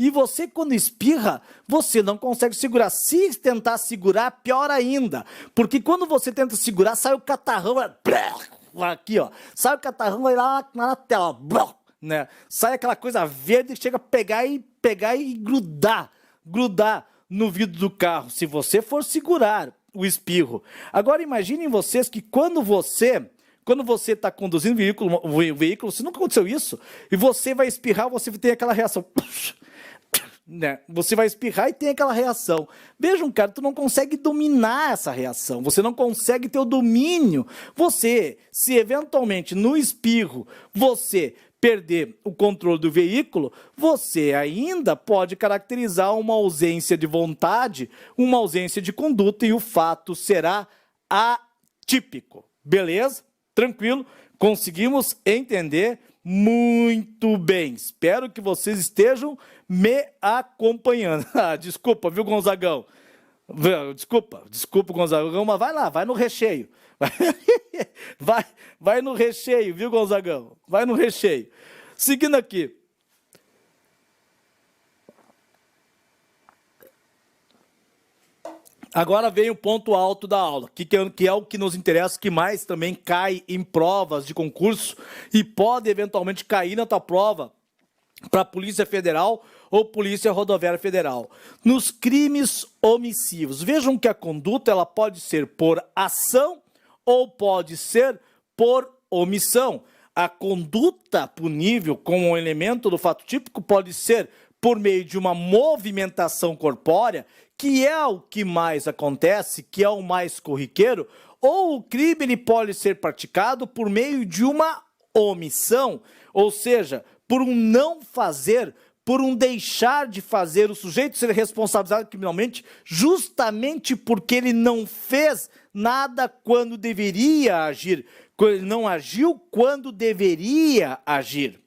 E você, quando espirra, você não consegue segurar. Se tentar segurar, pior ainda. Porque quando você tenta segurar, sai o catarrão, aqui, ó. Sai o catarrão, vai lá na tela, né? Sai aquela coisa verde que chega a pegar e grudar no vidro do carro, se você for segurar o espirro. Agora imaginem vocês que quando você está conduzindo o veículo, se nunca aconteceu isso, e você vai espirrar, você tem aquela reação, né? Você vai espirrar e tem aquela reação. Vejam, cara, tu não consegue dominar essa reação, você não consegue ter o domínio. Você, se eventualmente no espirro, você perder o controle do veículo, você ainda pode caracterizar uma ausência de vontade, uma ausência de conduta, e o fato será atípico. Beleza? Tranquilo? Conseguimos entender? Muito bem. Espero que vocês estejam me acompanhando. Desculpa, viu, Gonzagão? Desculpa, Gonzagão, mas vai lá, vai no recheio. Vai no recheio, viu, Gonzagão? Vai no recheio. Seguindo aqui. Agora vem o ponto alto da aula, que é o que nos interessa, que mais também cai em provas de concurso e pode eventualmente cair na tua prova para a Polícia Federal ou Polícia Rodoviária Federal. Nos crimes omissivos, vejam que a conduta ela pode ser por ação ou pode ser por omissão. A conduta punível com um elemento do fato típico pode ser por meio de uma movimentação corpórea, que é o que mais acontece, que é o mais corriqueiro, ou o crime ele pode ser praticado por meio de uma omissão, ou seja, por um não fazer, por um deixar de fazer, o sujeito ser responsabilizado criminalmente justamente porque ele não fez nada quando deveria agir, ele não agiu quando deveria agir.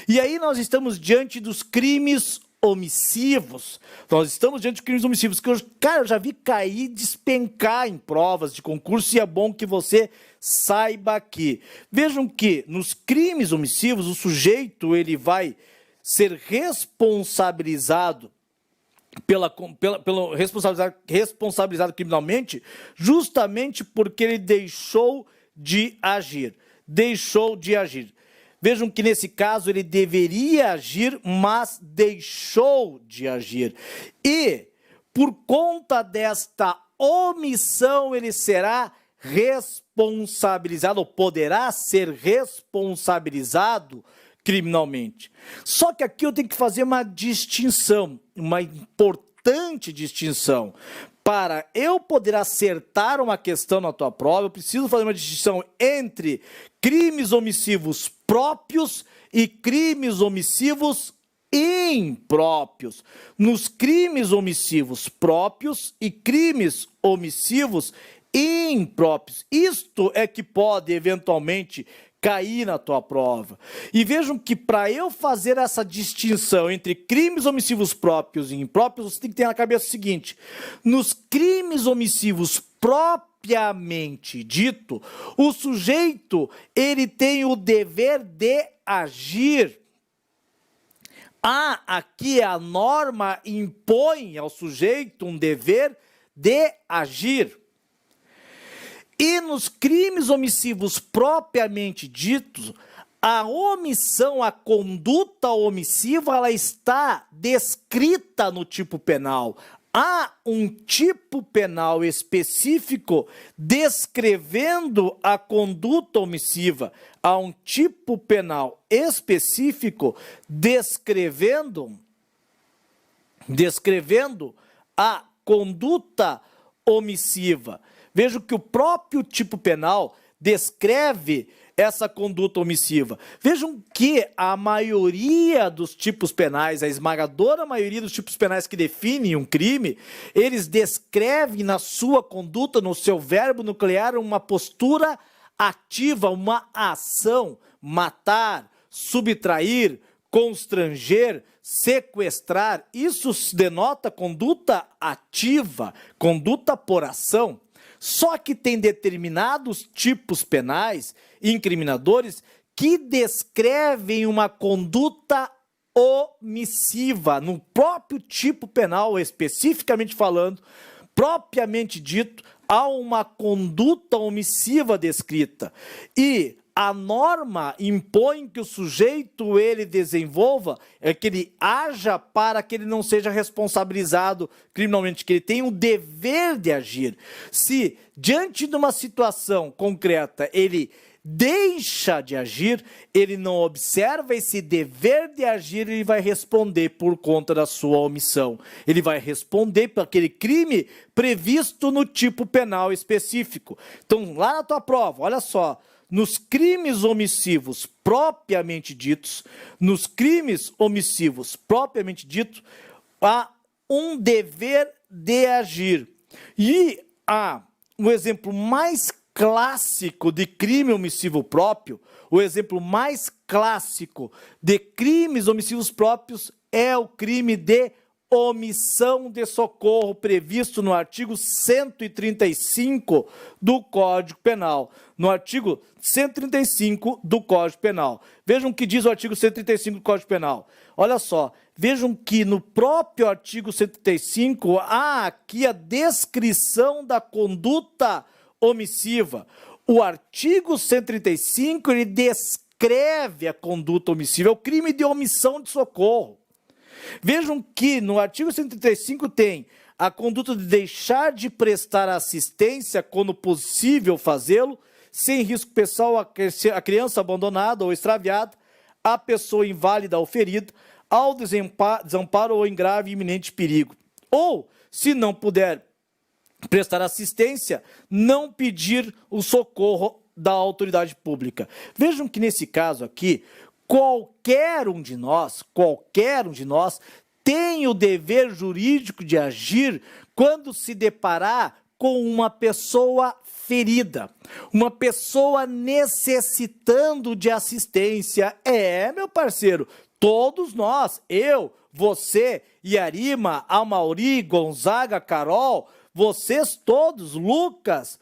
E aí nós estamos diante dos crimes omissivos. Nós estamos diante de crimes omissivos que eu já vi cair, despencar em provas de concurso, e é bom que você saiba aqui. Vejam que nos crimes omissivos o sujeito ele vai ser responsabilizado pelo responsabilizado criminalmente justamente porque ele deixou de agir. Vejam que nesse caso ele deveria agir, mas deixou de agir. E por conta desta omissão ele será responsabilizado, ou poderá ser responsabilizado criminalmente. Só que aqui eu tenho que fazer uma distinção, uma importante distinção. Para eu poder acertar uma questão na tua prova, eu preciso fazer uma distinção entre crimes omissivos próprios e crimes omissivos impróprios. Nos crimes omissivos próprios e crimes omissivos impróprios. Isto é que pode eventualmente cair na tua prova. E vejam que para eu fazer essa distinção entre crimes omissivos próprios e impróprios, você tem que ter na cabeça o seguinte: nos crimes omissivos propriamente dito, o sujeito ele tem o dever de agir. Aqui a norma impõe ao sujeito um dever de agir. E nos crimes omissivos propriamente ditos, a omissão, a conduta omissiva, ela está descrita no tipo penal. Há um tipo penal específico descrevendo a conduta omissiva. Há um tipo penal específico descrevendo a conduta omissiva. Vejo que o próprio tipo penal descreve essa conduta omissiva. Vejam que a maioria dos tipos penais, a esmagadora maioria dos tipos penais que definem um crime, eles descrevem na sua conduta, no seu verbo nuclear, uma postura ativa, uma ação: matar, subtrair, constranger, sequestrar. Isso denota conduta ativa, conduta por ação. Só que tem determinados tipos penais incriminadores que descrevem uma conduta omissiva, no próprio tipo penal, especificamente falando, propriamente dito, há uma conduta omissiva descrita. E a norma impõe que o sujeito ele desenvolva, que ele haja para que ele não seja responsabilizado criminalmente, que ele tenha o dever de agir. Se, diante de uma situação concreta, ele deixa de agir, ele não observa esse dever de agir, ele vai responder por conta da sua omissão. Ele vai responder por aquele crime previsto no tipo penal específico. Então, lá na tua prova, olha só, nos crimes omissivos propriamente ditos, há um dever de agir. E há um exemplo mais clássico de crime omissivo próprio, o exemplo mais clássico de crimes omissivos próprios é o crime de omissão de socorro previsto no artigo 135 do Código Penal. No artigo 135 do Código Penal. Vejam o que diz o artigo 135 do Código Penal. Olha só, vejam que no próprio artigo 135 há aqui a descrição da conduta omissiva. O artigo 135 ele descreve a conduta omissiva, é o crime de omissão de socorro. Vejam que no artigo 135 tem a conduta de deixar de prestar assistência quando possível fazê-lo, sem risco pessoal a criança abandonada ou extraviada, a pessoa inválida ou ferida, ao desamparo ou em grave e iminente perigo. Ou, se não puder prestar assistência, não pedir o socorro da autoridade pública. Vejam que nesse caso aqui, qualquer um de nós tem o dever jurídico de agir quando se deparar com uma pessoa ferida, uma pessoa necessitando de assistência. Meu parceiro, todos nós, eu, você, Yarima, Amauri, Gonzaga, Carol, vocês todos, Lucas,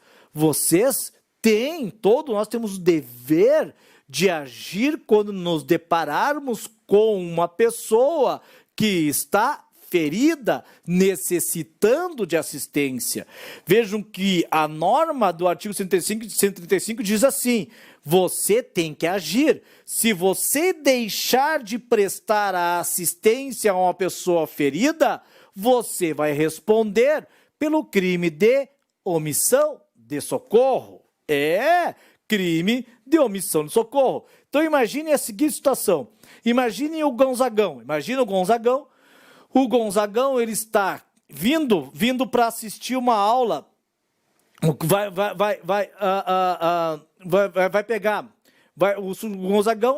todos nós temos o dever de agir quando nos depararmos com uma pessoa que está ferida, necessitando de assistência. Vejam que a norma do artigo 135 diz assim: você tem que agir. Se você deixar de prestar a assistência a uma pessoa ferida, você vai responder pelo crime de omissão de socorro. Crime de omissão de socorro. Então imagine a seguinte situação. Imagine o Gonzagão. O Gonzagão ele está vindo para assistir uma aula. O Gonzagão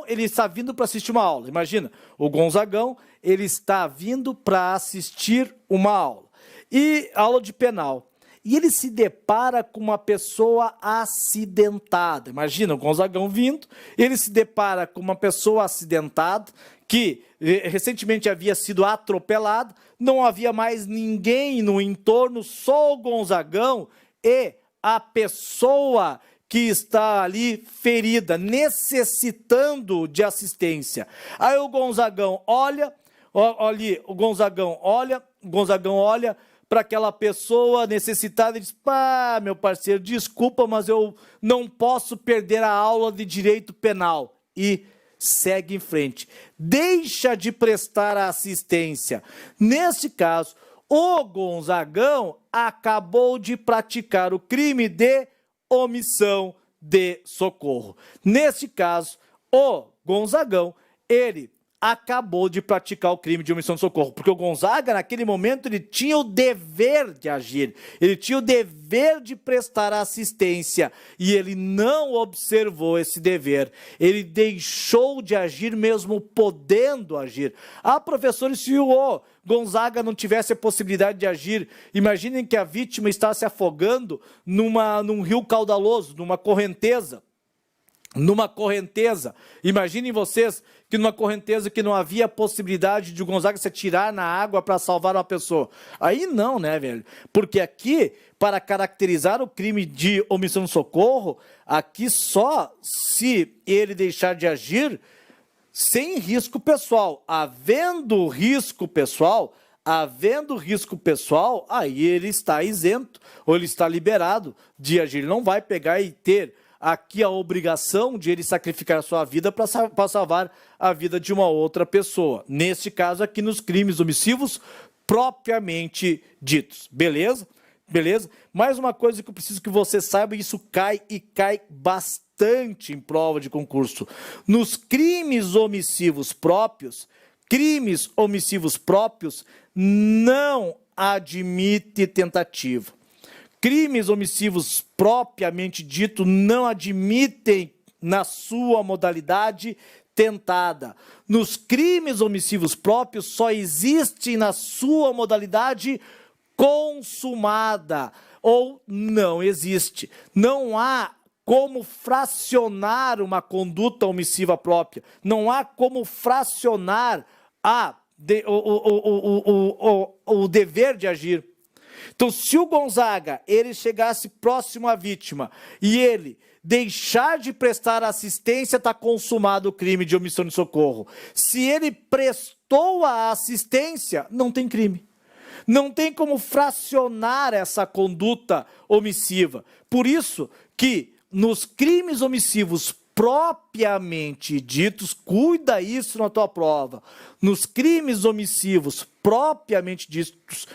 ele está vindo para assistir uma aula. Imagina, o Gonzagão ele está vindo para assistir uma aula. E aula de penal. E ele se depara com uma pessoa acidentada. Imagina, o Gonzagão vindo, ele se depara com uma pessoa acidentada que recentemente havia sido atropelada, não havia mais ninguém no entorno, só o Gonzagão e a pessoa que está ali ferida, necessitando de assistência. Aí o Gonzagão olha para aquela pessoa necessitada e diz: meu parceiro, desculpa, mas eu não posso perder a aula de direito penal. E segue em frente. Deixa de prestar a assistência. Nesse caso, o Gonzagão acabou de praticar o crime de omissão de socorro. Nesse caso, o Gonzagão, ele acabou de praticar o crime de omissão de socorro, porque o Gonzaga, naquele momento, ele tinha o dever de agir, ele tinha o dever de prestar assistência, e ele não observou esse dever, ele deixou de agir mesmo podendo agir. Professor, e se o Gonzaga não tivesse a possibilidade de agir? Imaginem que a vítima está se afogando num rio caudaloso, numa correnteza. Imaginem vocês que numa correnteza que não havia possibilidade de o Gonzaga se atirar na água para salvar uma pessoa. Aí não, né, velho? Porque aqui, para caracterizar o crime de omissão de socorro, aqui só se ele deixar de agir sem risco pessoal. Havendo risco pessoal, aí ele está isento ou ele está liberado de agir. Ele não vai pegar e ter aqui a obrigação de ele sacrificar a sua vida para salvar a vida de uma outra pessoa. Neste caso aqui, nos crimes omissivos propriamente ditos. Beleza? Beleza? Mais uma coisa que eu preciso que você saiba, isso cai bastante em prova de concurso. Nos crimes omissivos próprios, não admite tentativa. Crimes omissivos propriamente dito não admitem na sua modalidade tentada. Nos crimes omissivos próprios só existe na sua modalidade consumada ou não existe. Não há como fracionar uma conduta omissiva própria. Não há como fracionar o dever de agir. Então, se o Gonzaga ele chegasse próximo à vítima e ele deixar de prestar assistência, está consumado o crime de omissão de socorro. Se ele prestou a assistência, não tem crime. Não tem como fracionar essa conduta omissiva. Por isso que nos crimes omissivos propriamente ditos, cuida isso na tua prova. Nos crimes omissivos propriamente ditos,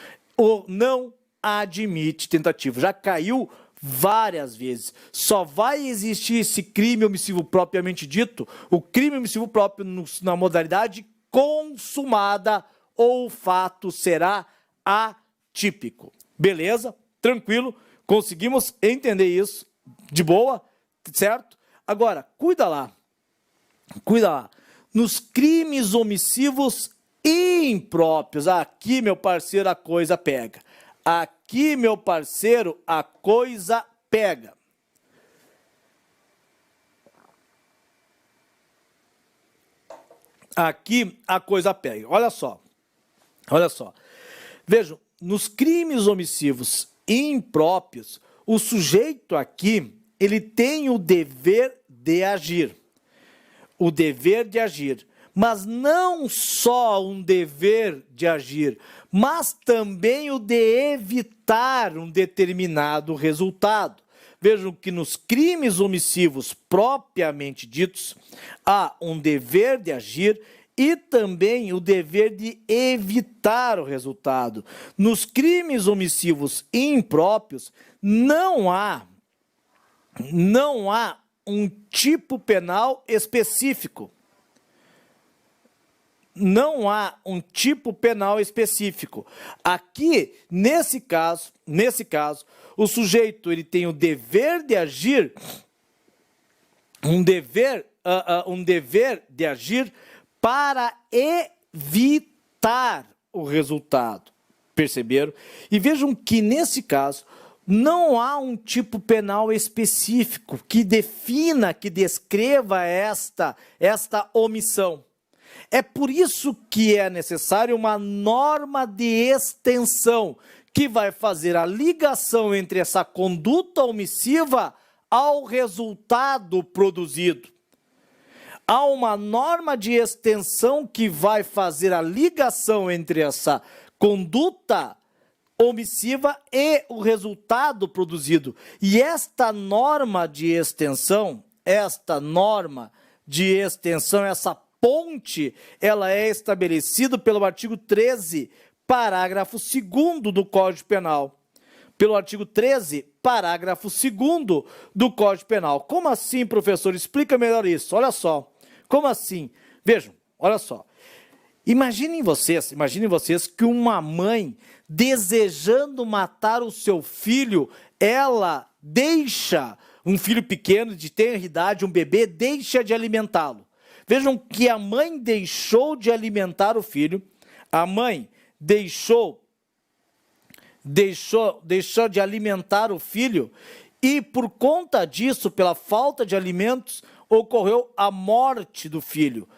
não admite tentativa. Já caiu várias vezes. Só vai existir esse crime omissivo propriamente dito, o crime omissivo próprio na modalidade consumada, ou o fato será atípico. Beleza? Tranquilo? Conseguimos entender isso de boa? Certo? Agora, cuida lá. Nos crimes omissivos impróprios, aqui, meu parceiro, a coisa pega. Aqui, meu parceiro, a coisa pega. Aqui a coisa pega. Olha só. Vejam, nos crimes omissivos impróprios, o sujeito aqui, ele tem o dever de agir. O dever de agir. Mas não só um dever de agir, mas também o de evitar um determinado resultado. Vejam que nos crimes omissivos propriamente ditos, há um dever de agir e também o dever de evitar o resultado. Nos crimes omissivos impróprios, não há um tipo penal específico. Não há um tipo penal específico. Aqui, nesse caso, o sujeito ele tem o dever de agir, um dever de agir para evitar o resultado. Perceberam? E vejam que nesse caso não há um tipo penal específico que defina, que descreva esta omissão. É por isso que é necessário uma norma de extensão que vai fazer a ligação entre essa conduta omissiva ao resultado produzido. Há uma norma de extensão que vai fazer a ligação entre essa conduta omissiva e o resultado produzido. E esta norma de extensão, essa ponte, ela é estabelecida pelo artigo 13, parágrafo 2º do Código Penal. Pelo artigo 13, parágrafo 2º do Código Penal. Como assim, professor? Explica melhor isso. Olha só. Como assim? Vejam, olha só. Imaginem vocês que uma mãe, desejando matar o seu filho, ela deixa, um filho pequeno de tenra idade, um bebê, deixa de alimentá-lo. Vejam que a mãe deixou de alimentar o filho, a mãe deixou de alimentar o filho e por conta disso, pela falta de alimentos, ocorreu a morte do filho.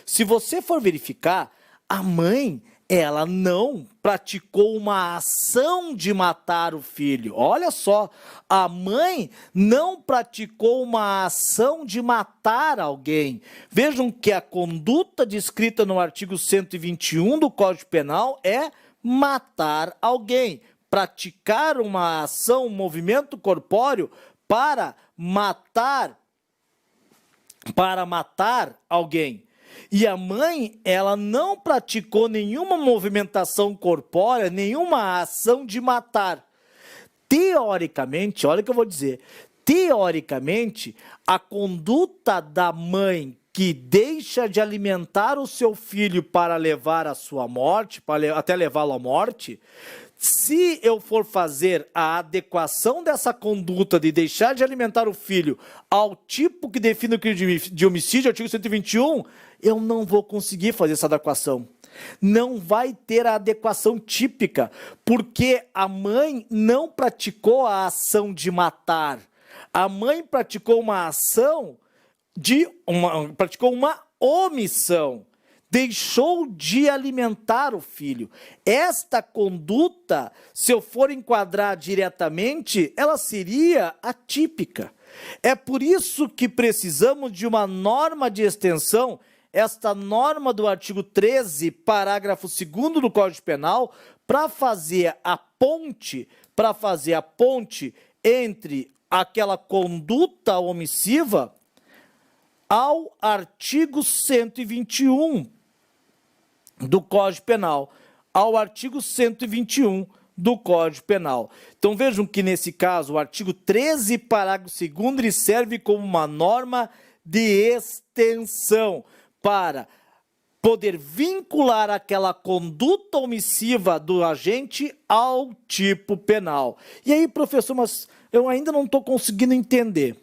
Se você for verificar, a mãe, ela não praticou uma ação de matar o filho. Olha só, a mãe não praticou uma ação de matar alguém. Vejam que a conduta descrita no artigo 121 do Código Penal é matar alguém, praticar uma ação, um movimento corpóreo para matar alguém. E a mãe, ela não praticou nenhuma movimentação corpórea, nenhuma ação de matar. Teoricamente, olha o que eu vou dizer, teoricamente, a conduta da mãe que deixa de alimentar o seu filho para levar à sua morte, até levá-lo à morte, se eu for fazer a adequação dessa conduta de deixar de alimentar o filho ao tipo que define o crime de homicídio, artigo 121, eu não vou conseguir fazer essa adequação. Não vai ter a adequação típica, porque a mãe não praticou a ação de matar. A mãe praticou uma ação praticou uma omissão. Deixou de alimentar o filho. Esta conduta, se eu for enquadrar diretamente, ela seria atípica. É por isso que precisamos de uma norma de extensão, esta norma do artigo 13, parágrafo 2º do Código Penal, para fazer a ponte entre aquela conduta omissiva ao artigo 121 do Código Penal, ao artigo 121 do Código Penal. Então vejam que nesse caso o artigo 13, parágrafo 2º, ele serve como uma norma de extensão para poder vincular aquela conduta omissiva do agente ao tipo penal. E aí, professor, mas eu ainda não estou conseguindo entender.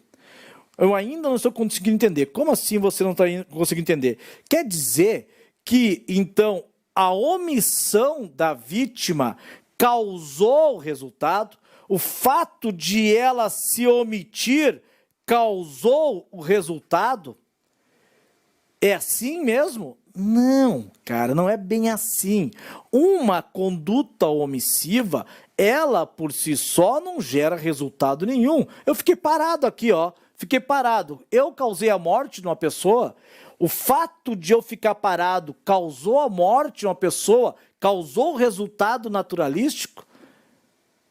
Como assim você não está conseguindo entender? Quer dizer que, então, a omissão da vítima causou o resultado? O fato de ela se omitir causou o resultado? É assim mesmo? Não, cara, não é bem assim. Uma conduta omissiva, ela por si só não gera resultado nenhum. Eu fiquei parado aqui, ó. Eu causei a morte de uma pessoa. O fato de eu ficar parado causou a morte de uma pessoa? Causou o resultado naturalístico?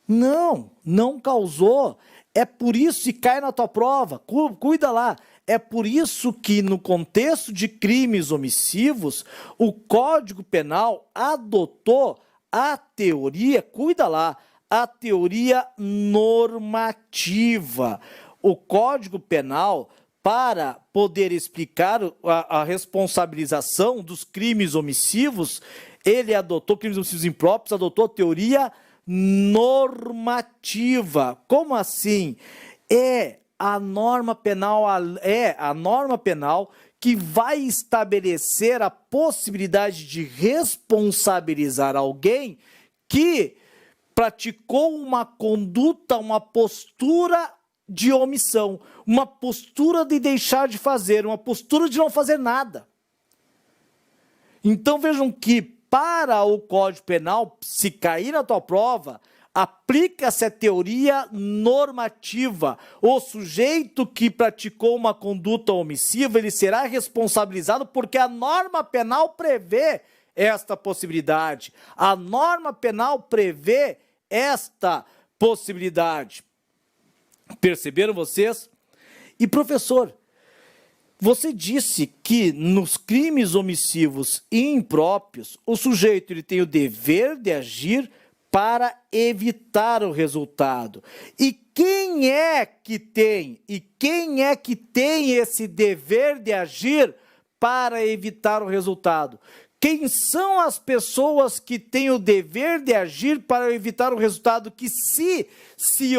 Não, não causou. É por isso, e cai na tua prova, cuida lá. É por isso que, no contexto de crimes omissivos, o Código Penal adotou a teoria, cuida lá, a teoria normativa. O Código Penal, para poder explicar a responsabilização dos crimes omissivos, ele adotou, crimes omissivos impróprios, adotou a teoria normativa. Como assim? É a norma penal que vai estabelecer a possibilidade de responsabilizar alguém que praticou uma conduta, uma postura de omissão, uma postura de deixar de fazer, uma postura de não fazer nada. Então vejam que para o Código Penal, se cair na tua prova, aplica-se a teoria normativa. O sujeito que praticou uma conduta omissiva, ele será responsabilizado porque a norma penal prevê esta possibilidade. A norma penal prevê esta possibilidade. Perceberam vocês? E professor, você disse que nos crimes omissivos e impróprios, o sujeito ele tem o dever de agir para evitar o resultado. E quem é que tem esse dever de agir para evitar o resultado? Quem são as pessoas que têm o dever de agir para evitar o resultado que, se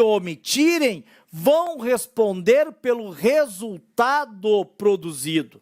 omitirem, vão responder pelo resultado produzido?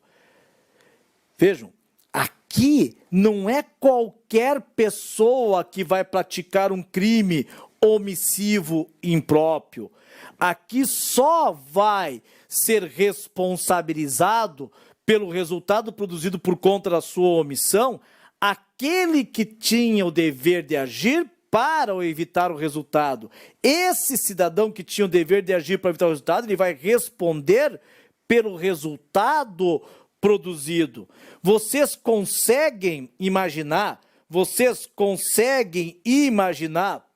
Vejam, aqui não é qualquer pessoa que vai praticar um crime omissivo impróprio. Aqui só vai ser responsabilizado pelo resultado produzido por conta da sua omissão aquele que tinha o dever de agir para evitar o resultado. Esse cidadão que tinha o dever de agir para evitar o resultado, ele vai responder pelo resultado produzido. Vocês conseguem imaginar? Vocês conseguem imaginar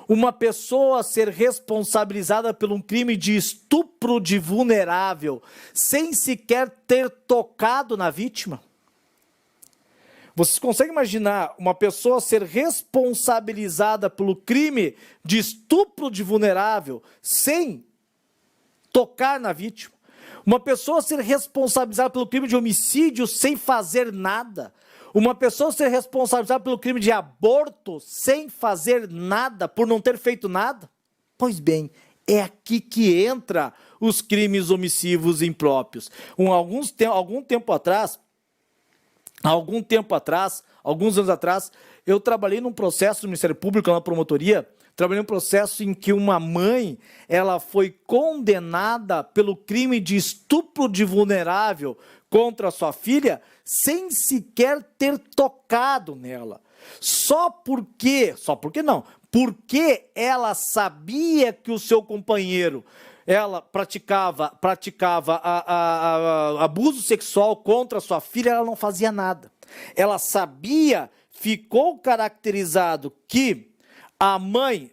uma pessoa ser responsabilizada por um crime de estupro de vulnerável sem sequer ter tocado na vítima? Vocês conseguem imaginar uma pessoa ser responsabilizada pelo crime de estupro de vulnerável sem tocar na vítima? Uma pessoa ser responsabilizada pelo crime de homicídio sem fazer nada? Uma pessoa ser responsabilizada pelo crime de aborto sem fazer nada, por não ter feito nada? Pois bem, é aqui que entra os crimes omissivos impróprios. Alguns anos atrás, eu trabalhei num processo do Ministério Público, na promotoria, trabalhei num processo em que uma mãe, ela foi condenada pelo crime de estupro de vulnerável contra a sua filha, sem sequer ter tocado nela. Porque ela sabia que o seu companheiro, ela praticava abuso sexual contra a sua filha, ela não fazia nada. Ela sabia, ficou caracterizado que a mãe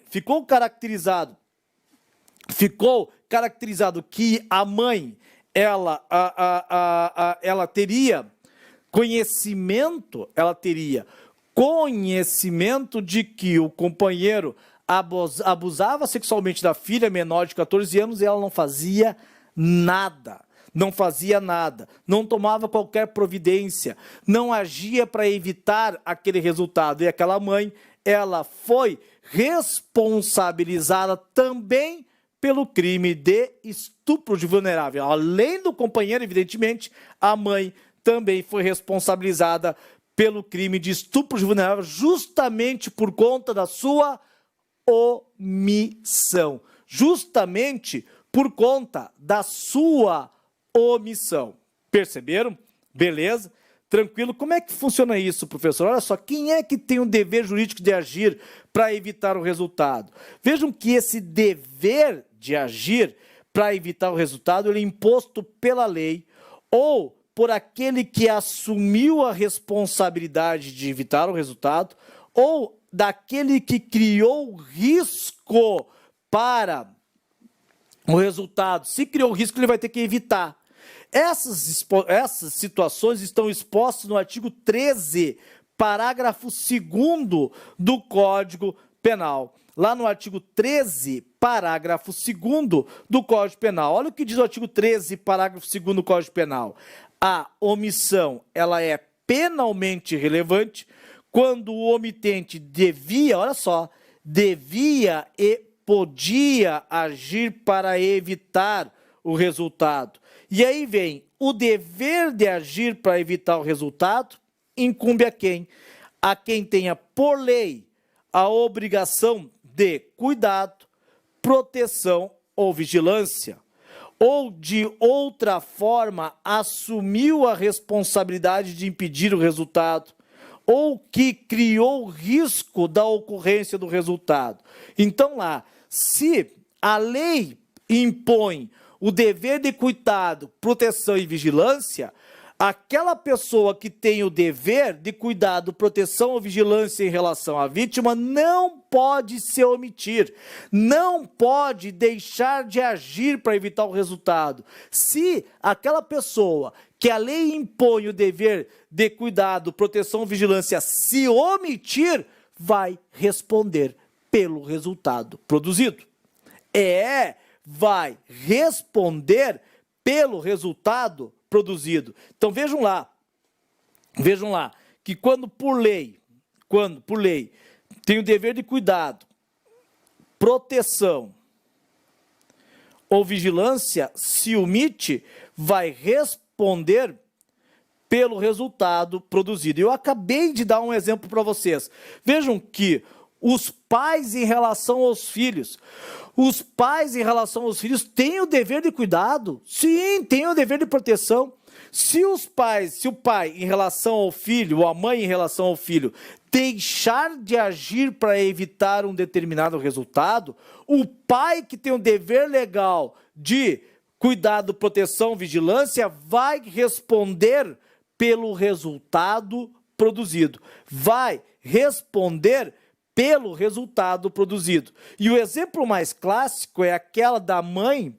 ela teria conhecimento de que o companheiro abusava sexualmente da filha menor de 14 anos e ela não fazia nada. Não tomava qualquer providência, não agia para evitar aquele resultado. E aquela mãe, ela foi responsabilizada também pelo crime de estupro de vulnerável. Além do companheiro, evidentemente, a mãe também foi responsabilizada pelo crime de estupro de vulnerável, justamente por conta da sua omissão. Perceberam? Beleza? Tranquilo? Como é que funciona isso, professor? Olha só, quem é que tem o dever jurídico de agir para evitar o resultado? Vejam que esse dever de agir para evitar o resultado, ele é imposto pela lei ou por aquele que assumiu a responsabilidade de evitar o resultado ou daquele que criou risco para o resultado. Se criou risco, ele vai ter que evitar. Essas situações estão expostas no artigo 13, parágrafo 2º do Código Penal. Lá no artigo 13, parágrafo 2º do Código Penal. Olha o que diz o artigo 13, parágrafo 2º do Código Penal. A omissão, ela é penalmente relevante quando o omitente devia e podia agir para evitar o resultado. E aí vem o dever de agir para evitar o resultado, incumbe a quem? A quem tenha por lei a obrigação de cuidado, proteção ou vigilância, ou de outra forma assumiu a responsabilidade de impedir o resultado, ou que criou risco da ocorrência do resultado. Então lá, se a lei impõe o dever de cuidado, proteção e vigilância, aquela pessoa que tem o dever de cuidado, proteção ou vigilância em relação à vítima não pode se omitir, não pode deixar de agir para evitar o resultado. Se aquela pessoa que a lei impõe o dever de cuidado, proteção ou vigilância se omitir, vai responder pelo resultado produzido. Vai responder pelo resultado produzido. Então vejam lá, que quando por lei tem o dever de cuidado, proteção ou vigilância, se omite, vai responder pelo resultado produzido. Eu acabei de dar um exemplo para vocês. Vejam que os pais em relação aos filhos têm o dever de cuidado, sim, têm o dever de proteção. Se o pai em relação ao filho, ou a mãe em relação ao filho, deixar de agir para evitar um determinado resultado, o pai que tem o dever legal de cuidado, proteção, vigilância, vai responder pelo resultado produzido. Vai responder pelo resultado produzido. E o exemplo mais clássico é aquela da mãe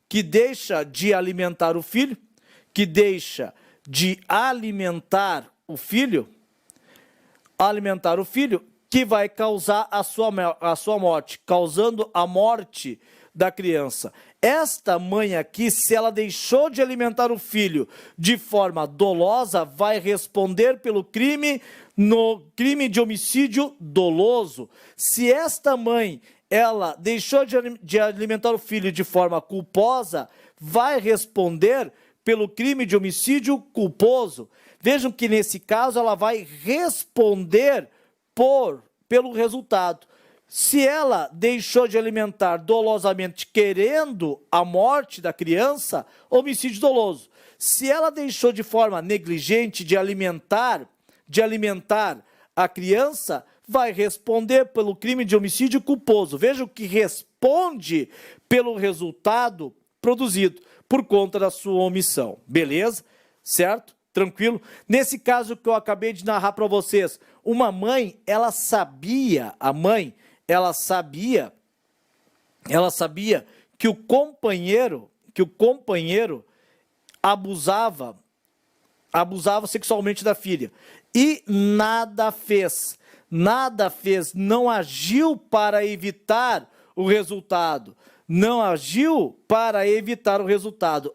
que deixa de alimentar o filho, que vai causar a sua morte, causando a morte da criança. Esta mãe aqui, se ela deixou de alimentar o filho de forma dolosa, vai responder pelo crime, no crime de homicídio doloso. Se esta mãe, ela deixou de alimentar o filho de forma culposa, vai responder pelo crime de homicídio culposo. Vejam que nesse caso ela vai responder pelo resultado. Se ela deixou de alimentar dolosamente querendo a morte da criança, homicídio doloso. Se ela deixou de forma negligente de alimentar a criança, vai responder pelo crime de homicídio culposo. Vejam que responde pelo resultado produzido por conta da sua omissão. Beleza? Certo? Tranquilo? Nesse caso que eu acabei de narrar para vocês, uma mãe, ela sabia que o companheiro abusava sexualmente da filha e nada fez, não agiu para evitar o resultado.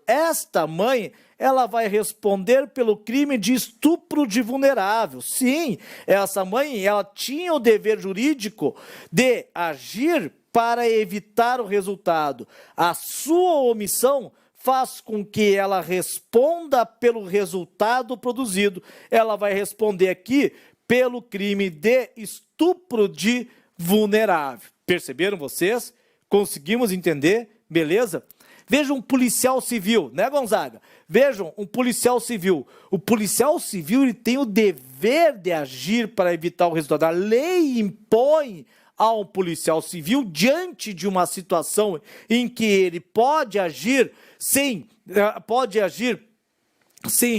Esta mãe, ela vai responder pelo crime de estupro de vulnerável. Sim, essa mãe, ela tinha o dever jurídico de agir para evitar o resultado. A sua omissão faz com que ela responda pelo resultado produzido. Ela vai responder aqui pelo crime de estupro de vulnerável. Perceberam vocês? Conseguimos entender? Beleza? Vejam um policial civil, né, Gonzaga? Vejam um policial civil. O policial civil, ele tem o dever de agir para evitar o resultado. A lei impõe a um policial civil, diante de uma situação em que ele pode agir sem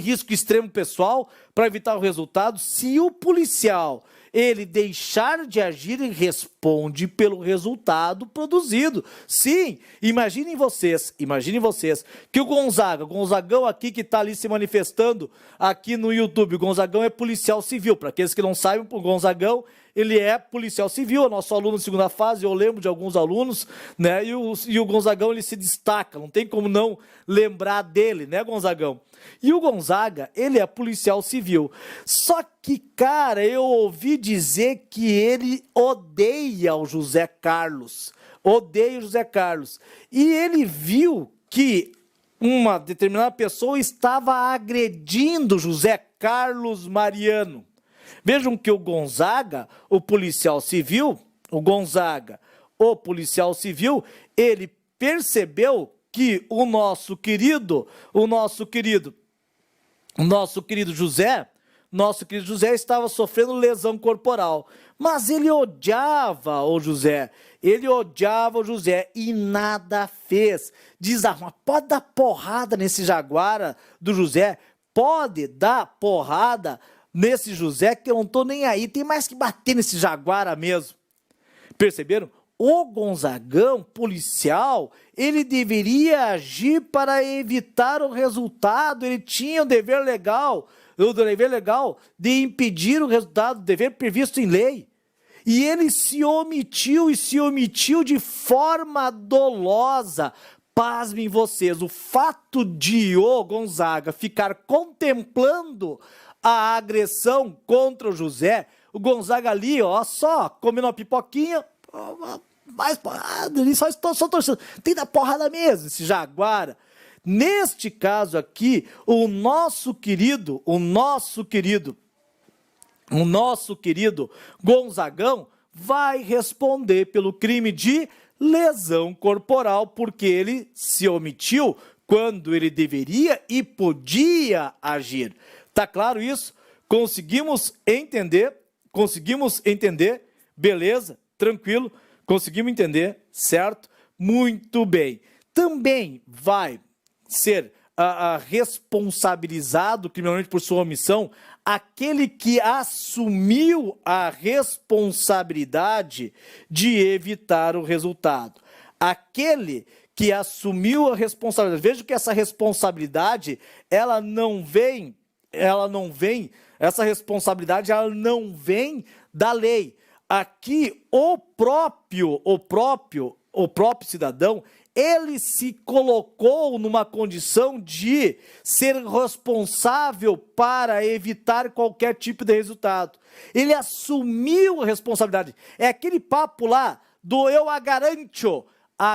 risco extremo pessoal para evitar o resultado. Se o policial ele deixar de agir, ele responde pelo resultado produzido. Sim, imaginem vocês que o Gonzagão aqui que está ali se manifestando aqui no YouTube, o Gonzagão é policial civil. Para aqueles que não sabem, o Gonzagão, ele é policial civil, é nosso aluno de segunda fase, eu lembro de alguns alunos, né, e o Gonzagão, ele se destaca, não tem como não lembrar dele, né, Gonzagão? E o Gonzaga, ele é policial civil, só que, cara, eu ouvi dizer que ele odeia o José Carlos, e ele viu que uma determinada pessoa estava agredindo José Carlos Mariano. Vejam que o Gonzaga, o policial civil, ele percebeu que o nosso querido José estava sofrendo lesão corporal, mas ele odiava o José e nada fez. Desarma, pode dar porrada nesse jaguara do José, pode dar porrada nesse José, que eu não tô nem aí, tem mais que bater nesse jaguara mesmo. Perceberam? O Gonzagão, policial, ele deveria agir para evitar o resultado, ele tinha o dever legal de impedir o resultado, dever previsto em lei. E ele se omitiu de forma dolosa. Pasmem vocês, o fato de o Gonzaga ficar contemplando a agressão contra o José, o Gonzaga ali, ó, só comendo uma pipoquinha, mais porrada, ele só torcendo, tem da porrada mesmo, esse jaguara. Neste caso aqui, o nosso querido Gonzagão vai responder pelo crime de lesão corporal, porque ele se omitiu quando ele deveria e podia agir. Tá claro isso? Conseguimos entender? Beleza? Tranquilo? Conseguimos entender? Certo? Muito bem. Também vai ser responsabilizado criminalmente por sua omissão aquele que assumiu a responsabilidade de evitar o resultado. Aquele que assumiu a responsabilidade. Veja que essa responsabilidade, essa responsabilidade ela não vem da lei. Aqui o próprio cidadão, ele se colocou numa condição de ser responsável para evitar qualquer tipo de resultado. Ele assumiu a responsabilidade. É aquele papo lá do eu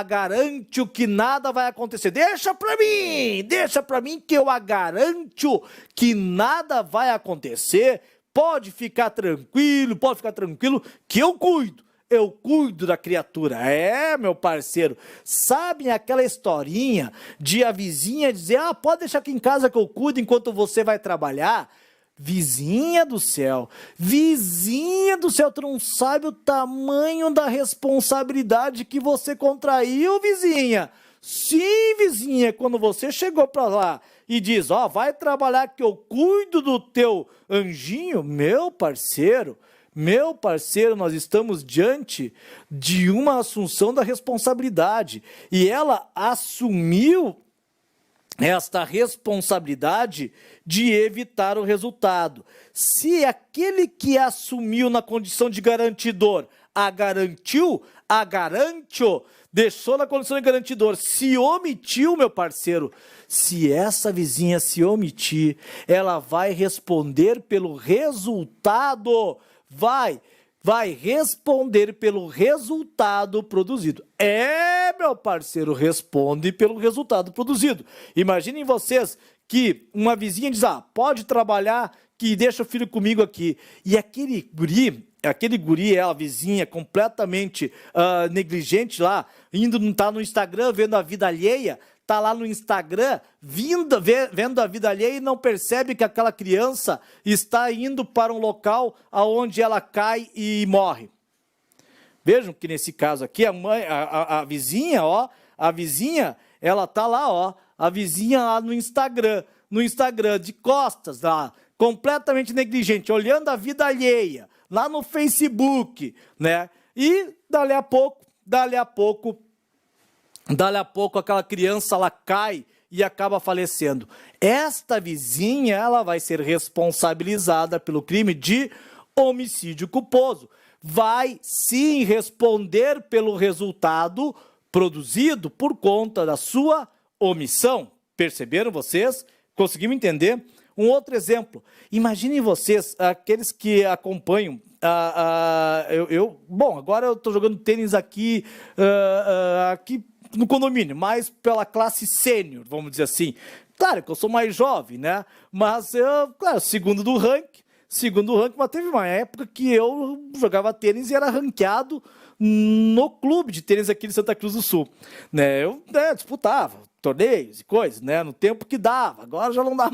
garanto que nada vai acontecer. Deixa pra mim que eu garanto que nada vai acontecer. Pode ficar tranquilo que eu cuido da criatura. É, meu parceiro, sabem aquela historinha de a vizinha dizer, pode deixar aqui em casa que eu cuido enquanto você vai trabalhar? Vizinha do céu, tu não sabe o tamanho da responsabilidade que você contraiu, vizinha. Sim, vizinha, quando você chegou pra lá e diz, vai trabalhar que eu cuido do teu anjinho, meu parceiro, nós estamos diante de uma assunção da responsabilidade. E ela assumiu esta responsabilidade de evitar o resultado. Se aquele que assumiu na condição de garantidor deixou na condição de garantidor, se omitiu, meu parceiro, se essa vizinha se omitir, ela vai responder pelo resultado, vai responder pelo resultado produzido. Meu parceiro, responde pelo resultado produzido. Imaginem vocês que uma vizinha diz, pode trabalhar, que deixa o filho comigo aqui. E aquele guri, a vizinha completamente negligente lá, tá no Instagram vendo a vida alheia, tá lá no Instagram vendo a vida alheia e não percebe que aquela criança está indo para um local aonde ela cai e morre. Vejam que nesse caso aqui a vizinha, ela tá lá, a vizinha lá no Instagram de costas lá, completamente negligente, olhando a vida alheia, lá no Facebook, né? E dali a pouco aquela criança ela cai e acaba falecendo. Esta vizinha, ela vai ser responsabilizada pelo crime de homicídio culposo. Vai sim responder pelo resultado produzido por conta da sua omissão. Perceberam vocês? Conseguimos entender? Um outro exemplo. Imaginem vocês, aqueles que acompanham, agora eu estou jogando tênis aqui no condomínio, mais pela classe sênior, vamos dizer assim. Claro que eu sou mais jovem, né? Mas, segundo do ranking, mas teve uma época que eu jogava tênis e era ranqueado no clube de tênis aqui de Santa Cruz do Sul. Né? Eu disputava torneios e coisas, né? No tempo que dava, agora já não dá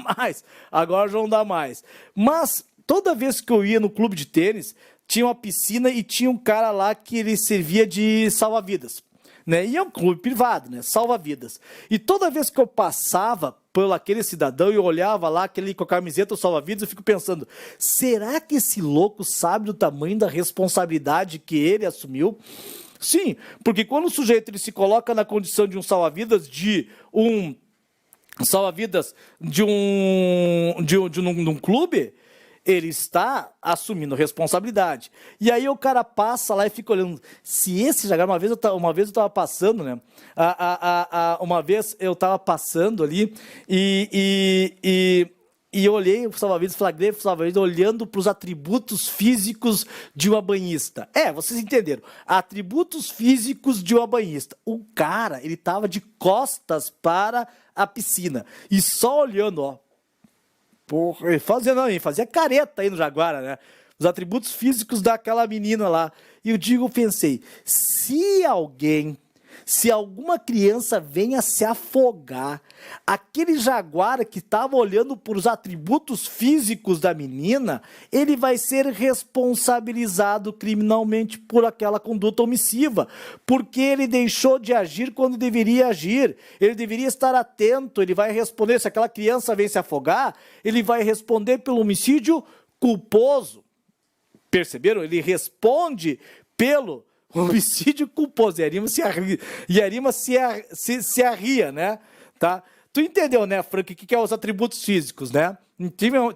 mais. Mas toda vez que eu ia no clube de tênis, tinha uma piscina e tinha um cara lá que ele servia de salva-vidas. Né? E é um clube privado, né? Salva-vidas. E toda vez que eu passava por aquele cidadão e eu olhava lá, aquele com a camiseta salva-vidas, eu fico pensando, será que esse louco sabe do tamanho da responsabilidade que ele assumiu? Sim, porque quando o sujeito ele se coloca na condição de um salva-vidas de um clube, ele está assumindo responsabilidade. E aí o cara passa lá e fica olhando. Se esse jaguar, uma vez eu estava passando, né? Uma vez eu estava passando ali e eu olhei o salva-vidas, flagrei o salva-vidas olhando para os atributos físicos de uma banhista. Vocês entenderam. Atributos físicos de uma banhista. O cara, ele estava de costas para a piscina e só olhando, ó. Porra, fazia careta aí no Jaguara, né? Os atributos físicos daquela menina lá. E eu pensei, se alguém se alguma criança venha se afogar, aquele jaguar que estava olhando por os atributos físicos da menina, ele vai ser responsabilizado criminalmente por aquela conduta omissiva, porque ele deixou de agir quando deveria agir, ele deveria estar atento, ele vai responder, se aquela criança vem se afogar, ele vai responder pelo homicídio culposo. Perceberam? Ele responde pelo homicídio culposo. E a Arima se arria, né? Tá? Tu entendeu, né, Frank, o que é os atributos físicos, né?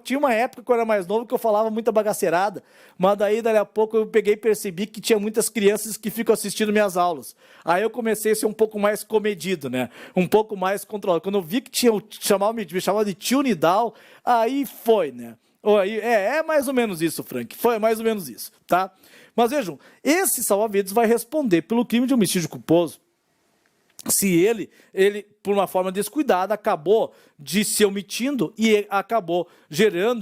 Tinha uma época que eu era mais novo que eu falava muita bagaceirada, mas daí a pouco eu peguei e percebi que tinha muitas crianças que ficam assistindo minhas aulas. Aí eu comecei a ser um pouco mais comedido, né? Um pouco mais controlado. Quando eu vi que me chamava de tio Nidal, aí foi, né? É mais ou menos isso, Frank. Foi mais ou menos isso, tá? Mas vejam, esse salva-vidas vai responder pelo crime de homicídio culposo se ele, por uma forma descuidada, acabou de se omitindo e acabou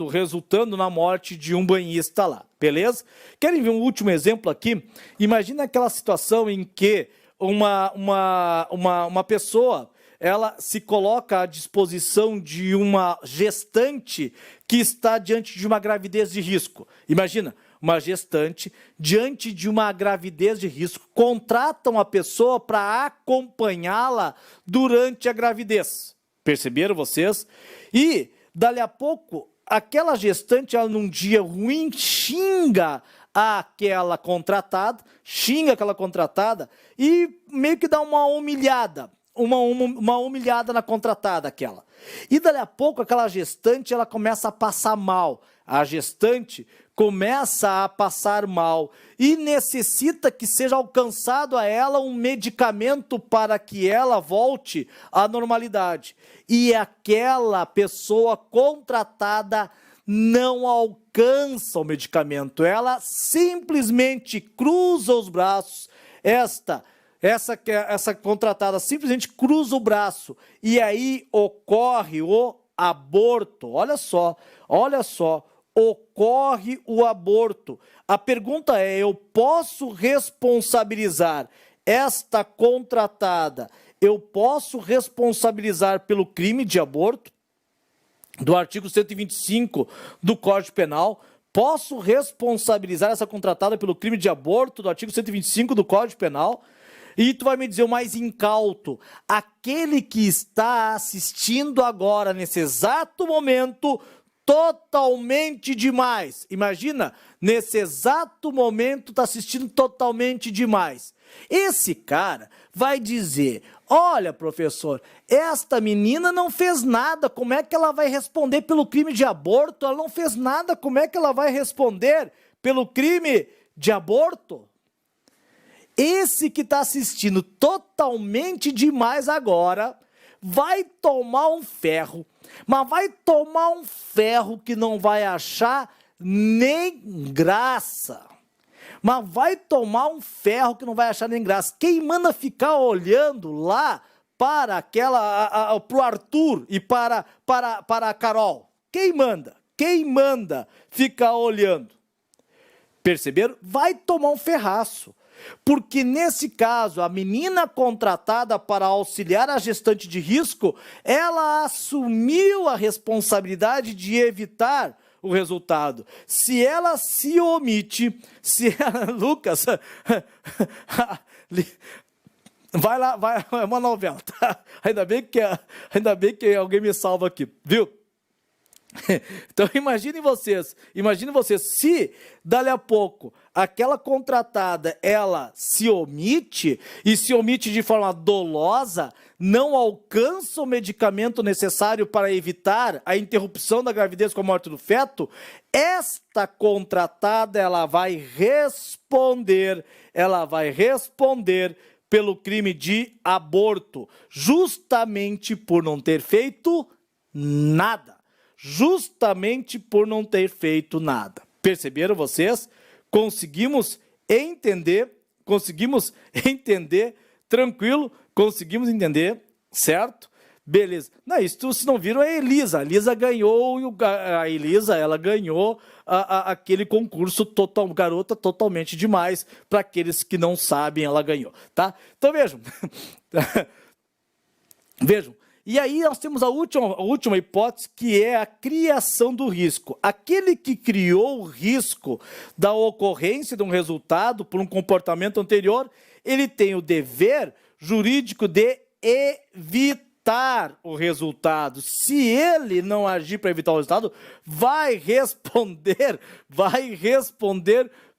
resultando na morte de um banhista lá, beleza? Querem ver um último exemplo aqui? Imagina aquela situação em que uma pessoa, ela se coloca à disposição de uma gestante que está diante de uma gravidez de risco. Imagina, uma gestante, diante de uma gravidez de risco, contrata uma pessoa para acompanhá-la durante a gravidez. Perceberam vocês? E, dali a pouco, aquela gestante, ela num dia ruim, xinga aquela contratada e meio que dá uma humilhada. Uma humilhada na contratada aquela. E dali a pouco aquela gestante ela começa a passar mal. A gestante começa a passar mal e necessita que seja alcançado a ela um medicamento para que ela volte à normalidade. E aquela pessoa contratada não alcança o medicamento. Ela simplesmente cruza os braços. Essa contratada simplesmente cruza o braço e aí ocorre o aborto. Olha só, ocorre o aborto. A pergunta é, eu posso responsabilizar esta contratada? Eu posso responsabilizar pelo crime de aborto? Do artigo 125 do Código Penal? Posso responsabilizar essa contratada pelo crime de aborto do artigo 125 do Código Penal? E tu vai me dizer o mais incauto, aquele que está assistindo agora, nesse exato momento, totalmente demais. Imagina, nesse exato momento está assistindo totalmente demais. Esse cara vai dizer, olha professor, esta menina não fez nada, como é que ela vai responder pelo crime de aborto? Ela não fez nada, como é que ela vai responder pelo crime de aborto? Esse que está assistindo totalmente demais agora, vai tomar um ferro, mas vai tomar um ferro que não vai achar nem graça. Mas vai tomar um ferro que não vai achar nem graça. Quem manda ficar olhando lá para para o Arthur e para a Carol? Quem manda? Quem manda ficar olhando? Perceberam? Vai tomar um ferraço. Porque nesse caso, a menina contratada para auxiliar a gestante de risco, ela assumiu a responsabilidade de evitar o resultado. Se ela se omite, Lucas, vai lá, é uma novela, tá? Ainda bem que alguém me salva aqui, viu? Então imaginem vocês, se dali a pouco aquela contratada ela se omite e se omite de forma dolosa, não alcança o medicamento necessário para evitar a interrupção da gravidez com a morte do feto, esta contratada ela vai responder pelo crime de aborto, justamente por não ter feito nada. Perceberam vocês? Conseguimos entender tranquilo? Conseguimos entender, certo? Beleza. Não, isso vocês não viram a Elisa. A Elisa ganhou, ela ganhou aquele concurso garota totalmente demais. Para aqueles que não sabem, ela ganhou, tá? Então vejam. Vejam. E aí nós temos a última hipótese, que é a criação do risco. Aquele que criou o risco da ocorrência de um resultado por um comportamento anterior, ele tem o dever jurídico de evitar o resultado. Se ele não agir para evitar o resultado, vai responder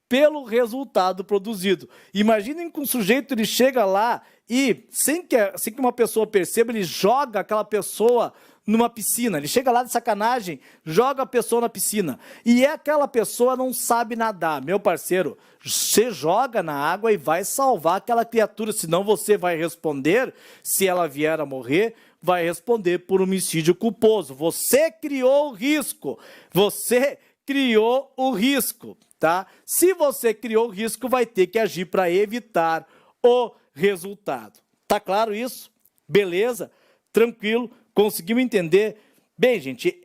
pelo resultado produzido. Imaginem que um sujeito ele chega lá e, sem que uma pessoa perceba, ele joga aquela pessoa numa piscina. Ele chega lá de sacanagem, joga a pessoa na piscina. E aquela pessoa não sabe nadar. Meu parceiro, você joga na água e vai salvar aquela criatura, senão você vai responder, se ela vier a morrer, vai responder por homicídio culposo. Você criou o risco. Você criou o risco, tá? Se você criou o risco, vai ter que agir para evitar o resultado. Tá claro isso? Beleza? Tranquilo? Conseguimos entender? Bem, gente,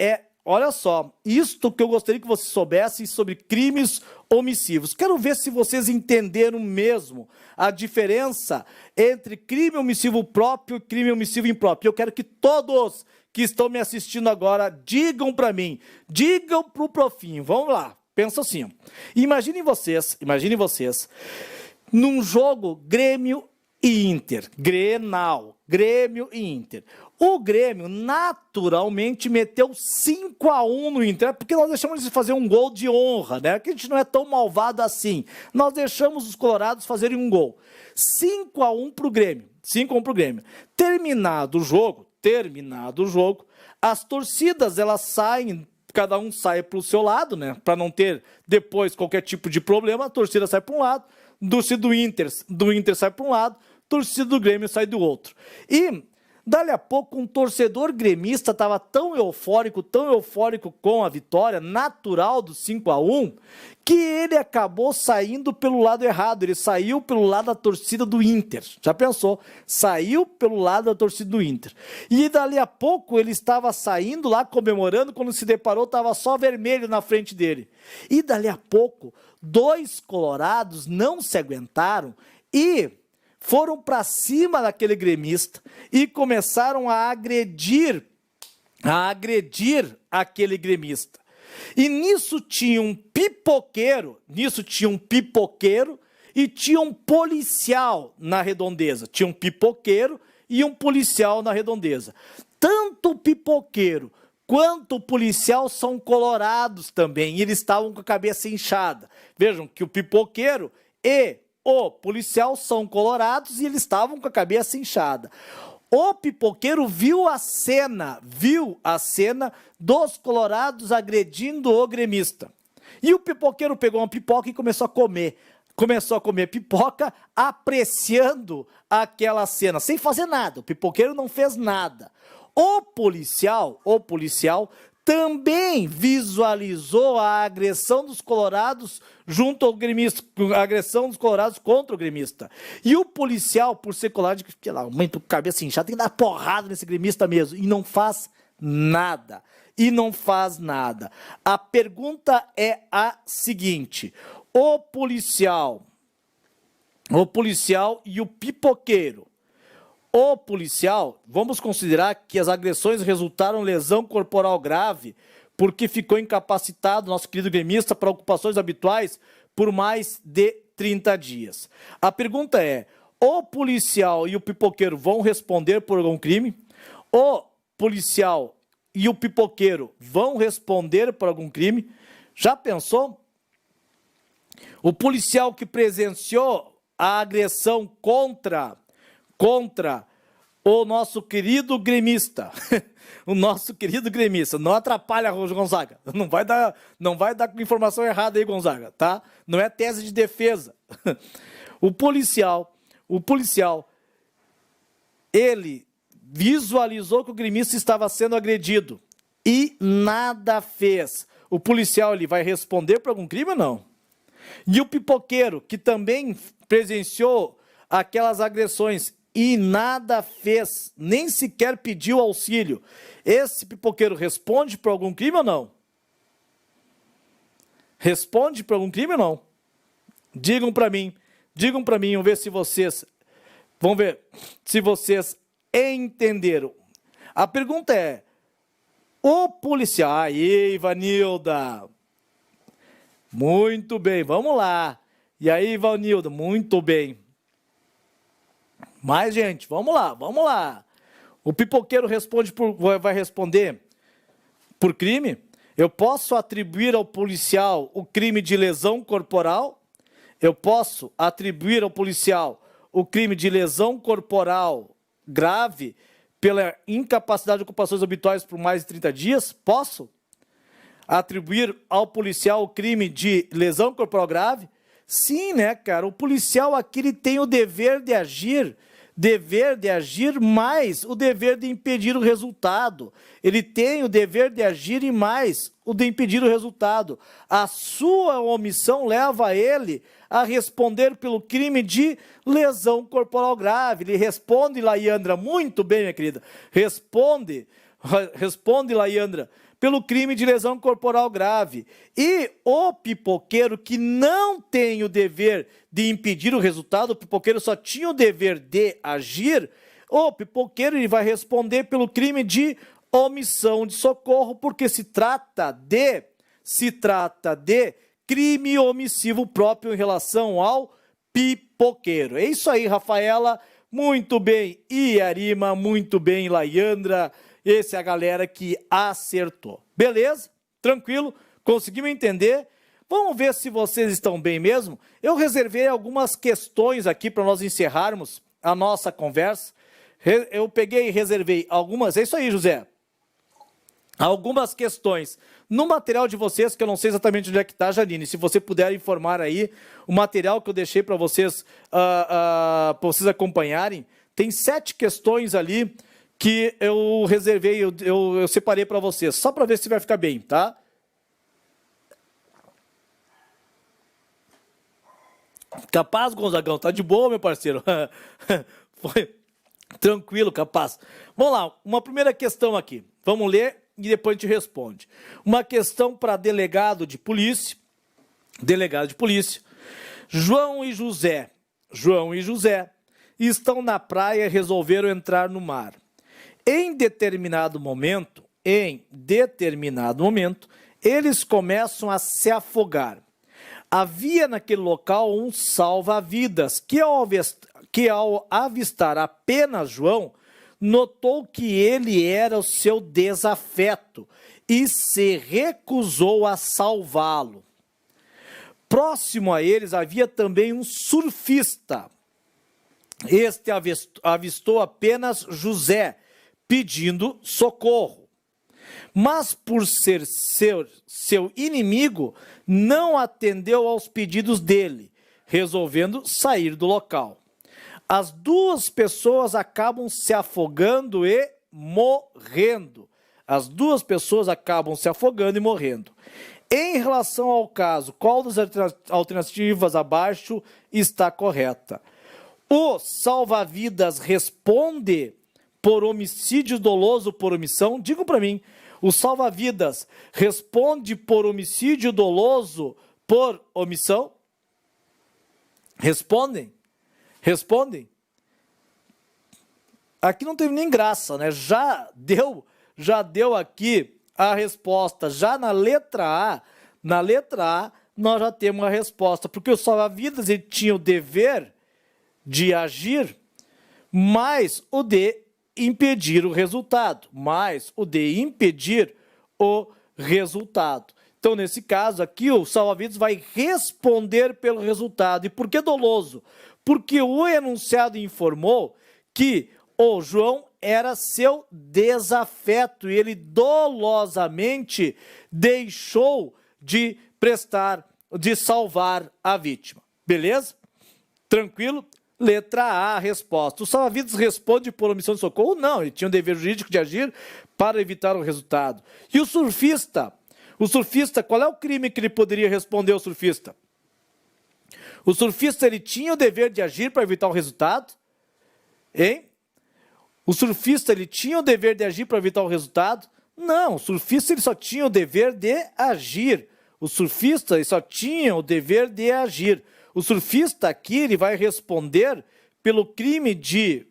olha só, isto que eu gostaria que vocês soubessem sobre crimes omissivos. Quero ver se vocês entenderam mesmo a diferença entre crime omissivo próprio e crime omissivo impróprio. Eu quero que todos que estão me assistindo agora digam para mim, digam para o profinho. Vamos lá, pensa assim. Imaginem vocês, num jogo Grêmio e Inter, Grenal, Grêmio e Inter. O Grêmio naturalmente meteu 5-1 no Inter, porque nós deixamos de fazer um gol de honra, né? Que a gente não é tão malvado assim. Nós deixamos os colorados fazerem um gol. 5-1 para o Grêmio. 5-1 para o Grêmio. Terminado o jogo, as torcidas elas saem, cada um sai para o seu lado, né? Para não ter depois qualquer tipo de problema, a torcida sai para um lado, a torcida do Inter sai para um lado, a torcida do Grêmio sai do outro. E dali a pouco, um torcedor gremista estava tão eufórico com a vitória natural do 5-1, que ele acabou saindo pelo lado errado. Ele saiu pelo lado da torcida do Inter. Já pensou? Saiu pelo lado da torcida do Inter. E dali a pouco ele estava saindo lá comemorando, quando se deparou estava só vermelho na frente dele. E dali a pouco, 2 colorados não se aguentaram e foram para cima daquele gremista e começaram a agredir aquele gremista. E nisso tinha um pipoqueiro e tinha um policial na redondeza. Tinha um pipoqueiro e um policial na redondeza. Tanto o pipoqueiro quanto o policial são colorados também, e eles estavam com a cabeça inchada. Vejam que o pipoqueiro e o policial são colorados e eles estavam com a cabeça inchada. O pipoqueiro viu a cena dos colorados agredindo o gremista. E o pipoqueiro pegou uma pipoca e começou a comer. Começou a comer pipoca, apreciando aquela cena, sem fazer nada. O pipoqueiro não fez nada. O policial também visualizou a agressão dos colorados junto ao gremista, a agressão dos colorados contra o gremista. E o policial, por ser colorado, que lá, muito cabeça inchada, tem que dar porrada nesse gremista mesmo. E não faz nada. A pergunta é a seguinte: o policial e o pipoqueiro. O policial, vamos considerar que as agressões resultaram em lesão corporal grave, porque ficou incapacitado, nosso querido gremista, para ocupações habituais por mais de 30 dias. A pergunta é: o policial e o pipoqueiro vão responder por algum crime? O policial e o pipoqueiro vão responder por algum crime? Já pensou? O policial que presenciou a agressão contra o nosso querido gremista, não atrapalha, Gonzaga, não vai dar informação errada aí, Gonzaga, tá? Não é tese de defesa. O policial, ele visualizou que o gremista estava sendo agredido e nada fez. O policial, ele vai responder por algum crime ou não? E o pipoqueiro, que também presenciou aquelas agressões, e nada fez, nem sequer pediu auxílio. Esse pipoqueiro responde por algum crime ou não? Responde por algum crime ou não? Digam para mim, vamos ver se vocês entenderam. A pergunta é, o policial... Aí, Ivanilda. Muito bem, vamos lá. E aí, Ivanilda, muito bem. Mais gente, vamos lá. O pipoqueiro vai responder por crime? Eu posso atribuir ao policial o crime de lesão corporal? Eu posso atribuir ao policial o crime de lesão corporal grave pela incapacidade de ocupações habituais por mais de 30 dias? Posso atribuir ao policial o crime de lesão corporal grave? Sim, né, cara? O policial aqui ele tem o dever de agir, mais o dever de impedir o resultado. Ele tem o dever de agir e mais o de impedir o resultado. A sua omissão leva ele a responder pelo crime de lesão corporal grave. Ele responde, Laiandra, muito bem, minha querida. Responde, Laiandra, pelo crime de lesão corporal grave. E o pipoqueiro que não tem o dever de impedir o resultado, o pipoqueiro só tinha o dever de agir, o pipoqueiro ele vai responder pelo crime de omissão de socorro, porque se trata de crime omissivo próprio em relação ao pipoqueiro. É isso aí, Rafaela, muito bem. E Arima, muito bem, Laiandra. Essa é a galera que acertou. Beleza? Tranquilo? Conseguimos entender? Vamos ver se vocês estão bem mesmo. Eu reservei algumas questões aqui para nós encerrarmos a nossa conversa. Eu peguei e reservei algumas. É isso aí, José. Algumas questões no material de vocês, que eu não sei exatamente onde é que está, Janine. Se você puder informar aí, o material que eu deixei para vocês, acompanharem, tem 7 questões ali que eu reservei, eu separei para vocês, só para ver se vai ficar bem, tá? Capaz, Gonzagão, tá de boa, meu parceiro? Foi tranquilo, capaz. Vamos lá, uma primeira questão aqui. Vamos ler e depois a gente responde. Uma questão para delegado de polícia. João e José estão na praia e resolveram entrar no mar. Em determinado momento, eles começam a se afogar. Havia naquele local um salva-vidas que ao avistar apenas João, notou que ele era o seu desafeto e se recusou a salvá-lo. Próximo a eles havia também um surfista. Este avistou apenas José, pedindo socorro. Mas por ser seu inimigo, não atendeu aos pedidos dele, resolvendo sair do local. As duas pessoas acabam se afogando e morrendo. Em relação ao caso, qual das alternativas abaixo está correta? O salva-vidas responde por homicídio doloso por omissão? Digam para mim, o salva-vidas responde por homicídio doloso por omissão? Respondem? Aqui não teve nem graça, né? Já deu aqui a resposta. Já na letra A, nós já temos a resposta, porque o salva-vidas ele tinha o dever de agir, mais o de impedir o resultado. Então, nesse caso aqui, o salva-vidas vai responder pelo resultado. E por que doloso? Porque o enunciado informou que o João era seu desafeto e ele dolosamente deixou de salvar a vítima. Beleza? Tranquilo? Letra A, a resposta. O salva-vidas responde por omissão de socorro? Não, ele tinha o dever jurídico de agir para evitar o resultado. E o surfista? Qual é o crime que ele poderia responder ao surfista? O surfista ele tinha o dever de agir para evitar o resultado? Hein? O surfista, ele tinha o dever de agir para evitar o resultado? Não, o surfista ele só tinha o dever de agir. O surfista ele só tinha o dever de agir. O surfista aqui ele vai responder pelo crime de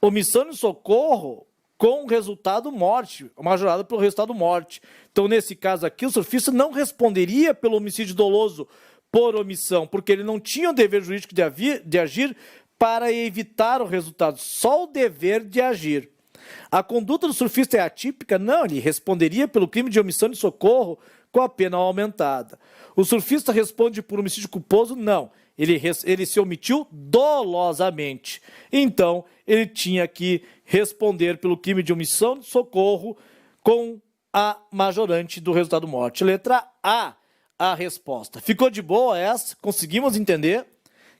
omissão de socorro com resultado morte, majorado pelo resultado morte. Então, nesse caso aqui, o surfista não responderia pelo homicídio doloso por omissão, porque ele não tinha o dever jurídico de agir para evitar o resultado, só o dever de agir. A conduta do surfista é atípica? Não, ele responderia pelo crime de omissão de socorro com a pena aumentada. O surfista responde por homicídio culposo? Não, ele se omitiu dolosamente. Então, ele tinha que responder pelo crime de omissão de socorro com a majorante do resultado morte. Letra A resposta. Ficou de boa essa? Conseguimos entender?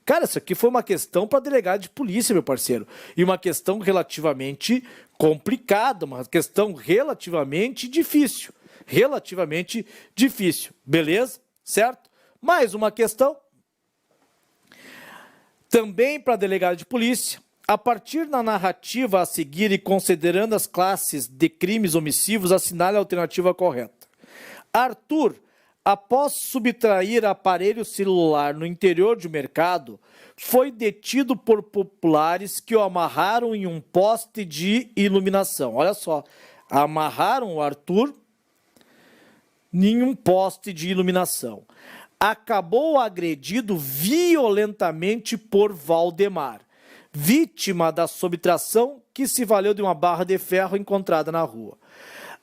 Cara, isso aqui foi uma questão para delegado de polícia, meu parceiro. E uma questão relativamente complicada, uma questão relativamente difícil. Relativamente difícil. Beleza? Certo? Mais uma questão. Também para delegado de polícia. A partir da narrativa a seguir e considerando as classes de crimes omissivos, assinale a alternativa correta. Arthur, após subtrair aparelho celular no interior de um mercado, foi detido por populares que o amarraram em um poste de iluminação. Olha só, amarraram o Arthur em um poste de iluminação. Acabou agredido violentamente por Valdemar, vítima da subtração que se valeu de uma barra de ferro encontrada na rua.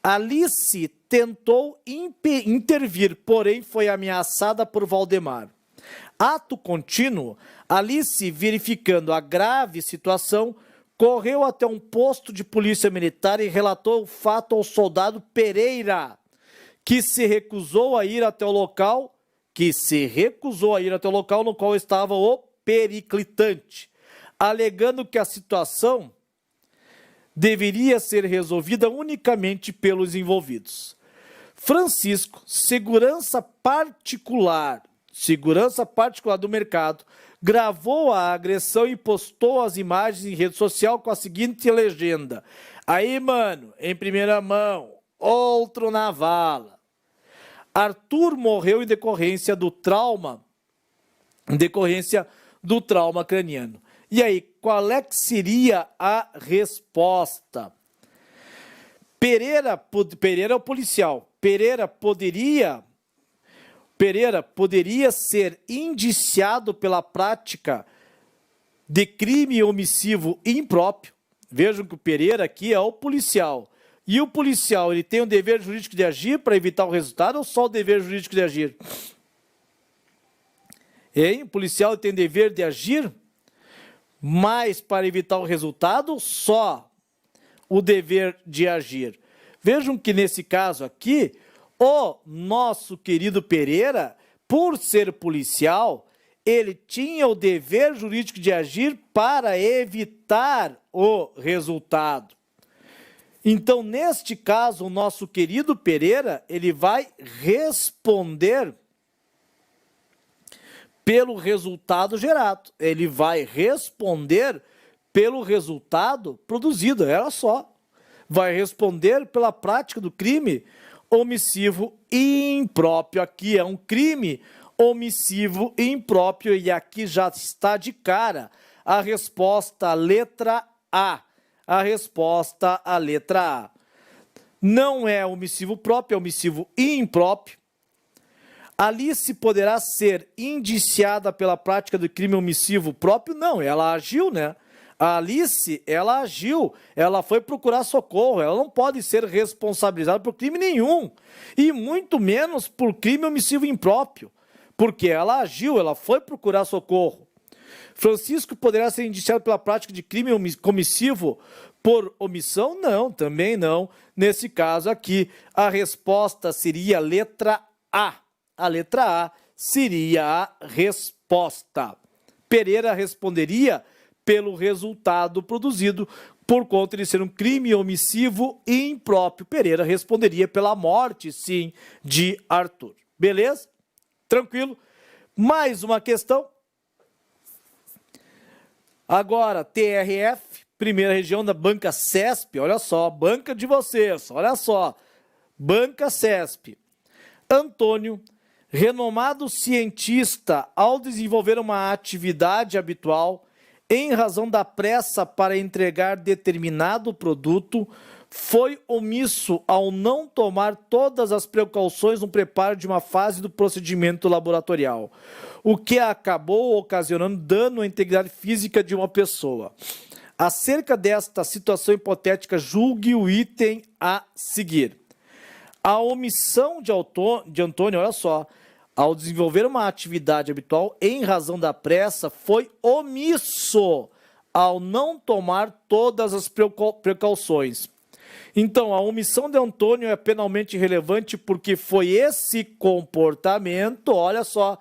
Alice tentou intervir, porém foi ameaçada por Valdemar. Ato contínuo, Alice, verificando a grave situação, correu até um posto de polícia militar e relatou o fato ao soldado Pereira, que se recusou a ir até o local no qual estava o periclitante, alegando que a situação deveria ser resolvida unicamente pelos envolvidos. Francisco, segurança particular do mercado, gravou a agressão e postou as imagens em rede social com a seguinte legenda: aí, mano, em primeira mão, outro na vala. Arthur morreu em decorrência do trauma craniano. E aí, qual é que seria a resposta? Pereira é o policial. Pereira poderia ser indiciado pela prática de crime omissivo impróprio. Vejam que o Pereira aqui é o policial. E o policial, ele tem o dever jurídico de agir para evitar o resultado ou só o dever jurídico de agir? Hein? O policial tem dever de agir, mas para evitar o resultado, só o dever de agir. Vejam que nesse caso aqui, o nosso querido Pereira, por ser policial, ele tinha o dever jurídico de agir para evitar o resultado. Então, neste caso, o nosso querido Pereira, ele vai responder pelo resultado gerado. Ele vai responder pelo resultado produzido, era só. Vai responder pela prática do crime omissivo impróprio. Aqui é um crime omissivo impróprio e aqui já está de cara a resposta, a letra A. A resposta, a letra A. Não é omissivo próprio, é omissivo impróprio. Alice poderá ser indiciada pela prática do crime omissivo próprio? Não, ela agiu, né? A Alice, ela agiu, ela foi procurar socorro, ela não pode ser responsabilizada por crime nenhum, e muito menos por crime omissivo impróprio, porque ela agiu, ela foi procurar socorro. Francisco poderá ser indiciado pela prática de crime omissivo por omissão? Não, também não. Nesse caso aqui, a resposta seria a letra A. A letra A seria a resposta. Pereira responderia pelo resultado produzido por conta de ser um crime omissivo impróprio. Pereira responderia pela morte, sim, de Arthur. Beleza? Tranquilo? Mais uma questão. Agora, TRF, primeira região da Banca CESP, olha só, banca de vocês, olha só, Banca CESP. Antônio, renomado cientista, ao desenvolver uma atividade habitual, em razão da pressa para entregar determinado produto, foi omisso ao não tomar todas as precauções no preparo de uma fase do procedimento laboratorial, o que acabou ocasionando dano à integridade física de uma pessoa. Acerca desta situação hipotética, julgue o item a seguir. A omissão de Antônio, olha só, ao desenvolver uma atividade habitual em razão da pressa, foi omisso ao não tomar todas as precauções. Então, a omissão de Antônio é penalmente relevante porque foi esse comportamento, olha só,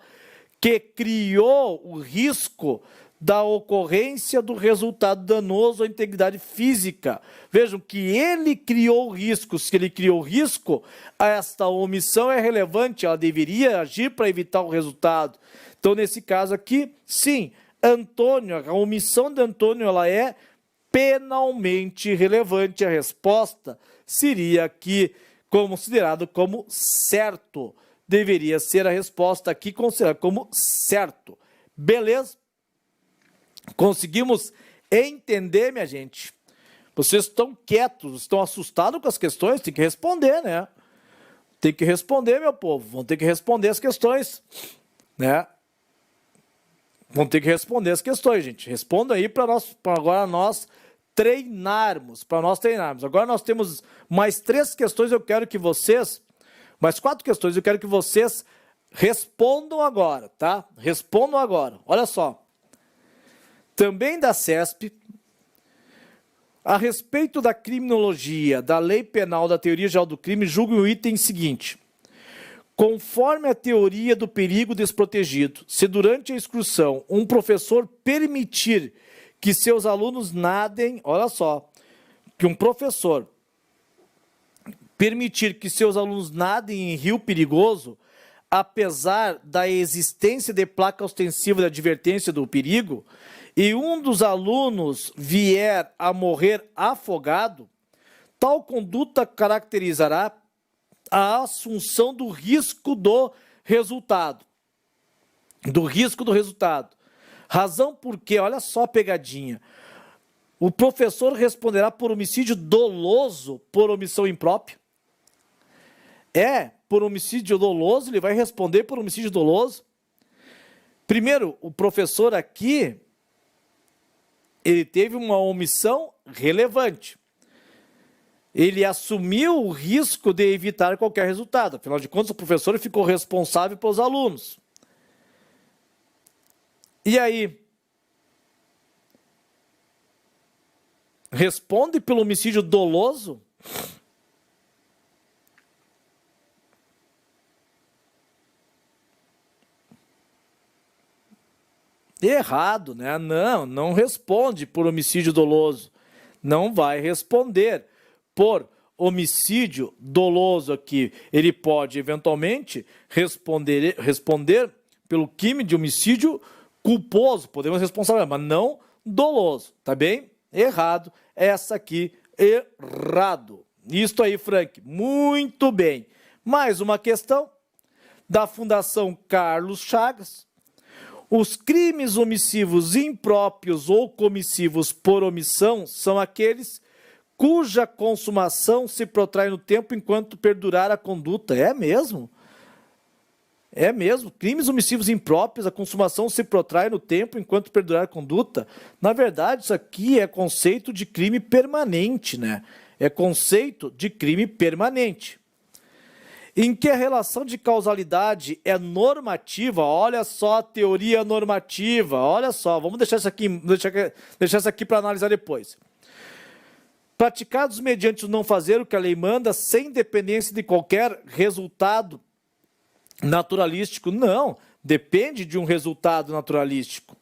que criou o risco da ocorrência do resultado danoso à integridade física. Vejam que ele criou o risco. Se ele criou o risco, esta omissão é relevante, ela deveria agir para evitar o resultado. Então, nesse caso aqui, sim, Antônio, a omissão de Antônio, ela é penalmente relevante. A resposta seria aqui considerado como certo. Deveria ser a resposta aqui considerada como certo. Beleza? Conseguimos entender, minha gente? Vocês estão quietos, estão assustados com as questões? Tem que responder, né? Tem que responder, meu povo. Vão ter que responder as questões, né? Vão ter que responder as questões, gente. Responda aí para agora nós treinarmos. Agora nós temos mais 3 questões, eu quero que vocês... Mais 4 questões, eu quero que vocês respondam agora, tá? Respondam agora. Olha só. Também da CESP, a respeito da criminologia, da lei penal, da teoria geral do crime, julgue o item seguinte. Conforme a teoria do perigo desprotegido, se durante a excursão um professor permitir que seus alunos nadem, olha só, que um professor permitir que seus alunos nadem em rio perigoso, apesar da existência de placa ostensiva de advertência do perigo, e um dos alunos vier a morrer afogado, tal conduta caracterizará a assunção do risco do resultado. Razão porque, olha só a pegadinha, o professor responderá por homicídio doloso por omissão imprópria. Por homicídio doloso, ele vai responder por homicídio doloso. Primeiro, o professor aqui, ele teve uma omissão relevante. Ele assumiu o risco de evitar qualquer resultado. Afinal de contas, o professor ficou responsável pelos alunos. E aí? Responde pelo homicídio doloso? Errado, né? Não responde por homicídio doloso. Não vai responder por homicídio doloso aqui. Ele pode, eventualmente, responder pelo crime de homicídio culposo. Podemos responsabilizar, mas não doloso. Tá bem? Errado. Essa aqui, errado. Isso aí, Frank. Muito bem. Mais uma questão da Fundação Carlos Chagas. Os crimes omissivos impróprios ou comissivos por omissão são aqueles cuja consumação se protrai no tempo enquanto perdurar a conduta. É mesmo? É mesmo. Crimes omissivos impróprios, a consumação se protrai no tempo enquanto perdurar a conduta. Na verdade, isso aqui é conceito de crime permanente, né? É conceito de crime permanente. Em que a relação de causalidade é normativa, olha só a teoria normativa, olha só, vamos deixar isso aqui para analisar depois. Praticados mediante o não fazer o que a lei manda, sem dependência de qualquer resultado naturalístico, não, depende de um resultado naturalístico.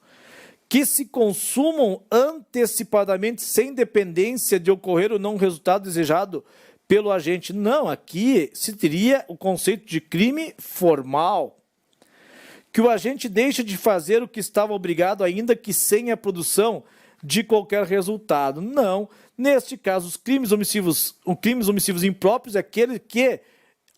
Que se consumam antecipadamente sem dependência de ocorrer ou não um resultado desejado pelo agente. Não, aqui se teria o conceito de crime formal. Que o agente deixa de fazer o que estava obrigado, ainda que sem a produção de qualquer resultado. Não. Neste caso, os crimes omissivos impróprios é aquele que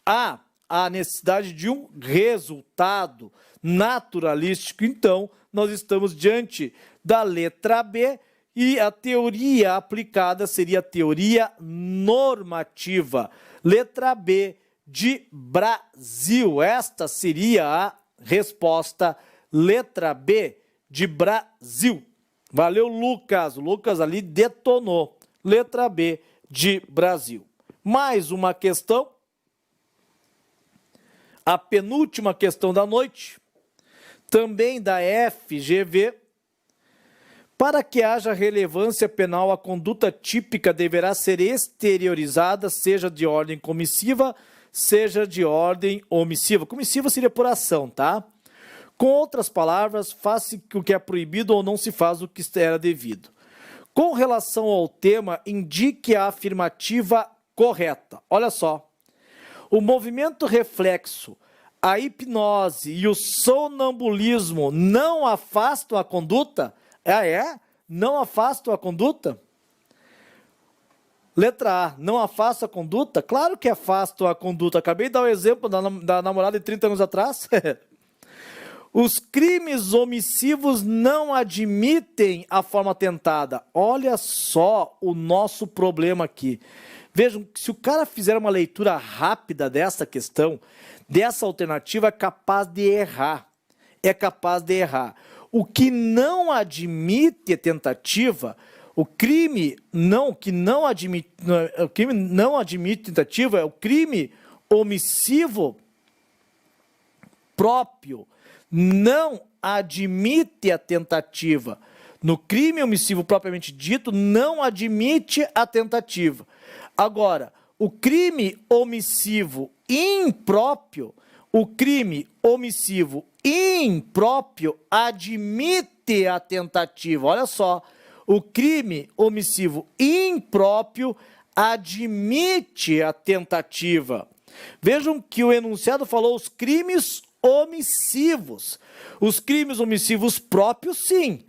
há a necessidade de um resultado naturalístico. Então, nós estamos diante da letra B e a teoria aplicada seria a teoria normativa. Letra B de Brasil. Esta seria a resposta, letra B de Brasil. Valeu, Lucas. O Lucas ali detonou. Letra B de Brasil. Mais uma questão. A penúltima questão da noite, também da FGV. Para que haja relevância penal, a conduta típica deverá ser exteriorizada, seja de ordem comissiva, seja de ordem omissiva. Comissiva seria por ação, tá? Com outras palavras, faz-se o que é proibido ou não se faz o que era devido. Com relação ao tema, indique a afirmativa correta. Olha só. O movimento reflexo, a hipnose e o sonambulismo não afastam a conduta? Não afastam a conduta? Letra A, não afasta a conduta? Claro que afastam a conduta. Acabei de dar o exemplo da namorada de 30 anos atrás. Os crimes omissivos não admitem a forma tentada. Olha só o nosso problema aqui. Vejam, se o cara fizer uma leitura rápida dessa questão, dessa alternativa, é capaz de errar. É capaz de errar. O que não admite tentativa, o crime não admite tentativa é o crime omissivo próprio. Não admite a tentativa. No crime omissivo propriamente dito, não admite a tentativa. Agora, o crime omissivo impróprio, admite a tentativa. Olha só, o crime omissivo impróprio admite a tentativa. Vejam que o enunciado falou os crimes omissivos. Os crimes omissivos próprios, sim.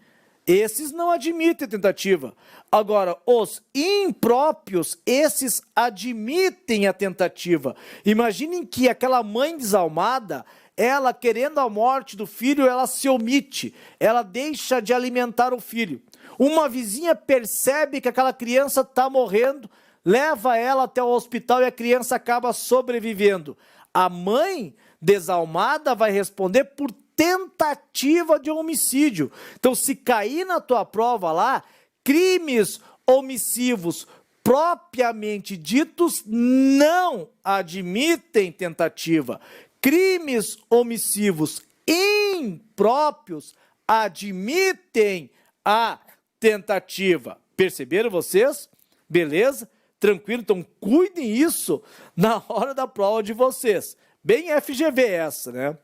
Esses não admitem tentativa. Agora, os impróprios, esses admitem a tentativa. Imaginem que aquela mãe desalmada, ela querendo a morte do filho, ela se omite. Ela deixa de alimentar o filho. Uma vizinha percebe que aquela criança está morrendo, leva ela até o hospital e a criança acaba sobrevivendo. A mãe desalmada vai responder por tentativa de homicídio. Então, se cair na tua prova lá, crimes omissivos propriamente ditos não admitem tentativa. Crimes omissivos impróprios admitem a tentativa. Perceberam vocês? Beleza? Tranquilo? Então, cuidem isso na hora da prova de vocês. Bem FGV essa, né?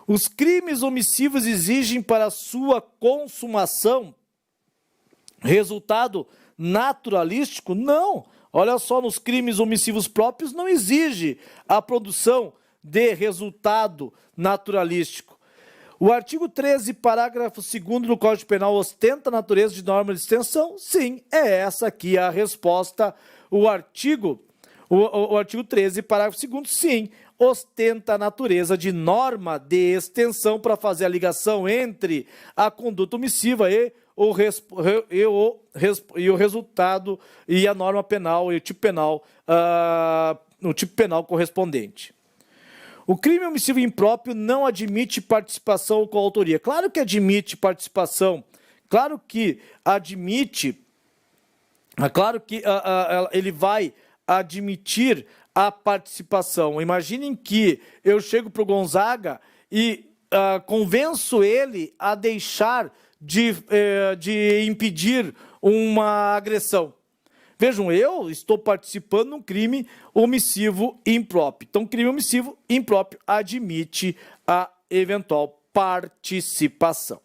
Os crimes omissivos exigem para sua consumação resultado naturalístico? Não. Olha só, nos crimes omissivos próprios não exige a produção de resultado naturalístico. O artigo 13, parágrafo 2º do Código Penal ostenta a natureza de norma de extensão? Sim, é essa aqui a resposta. O artigo 13, parágrafo 2º, sim, ostenta a natureza de norma de extensão para fazer a ligação entre a conduta omissiva e o resultado e a norma penal e o tipo penal correspondente. O crime omissivo impróprio não admite participação ou coautoria. Claro que admite participação, claro que admite, claro que ele vai admitir a participação. Imaginem que eu chego para o Gonzaga e convenço ele a deixar de impedir uma agressão. Vejam, eu estou participando de um crime omissivo impróprio. Então, crime omissivo impróprio admite a eventual participação.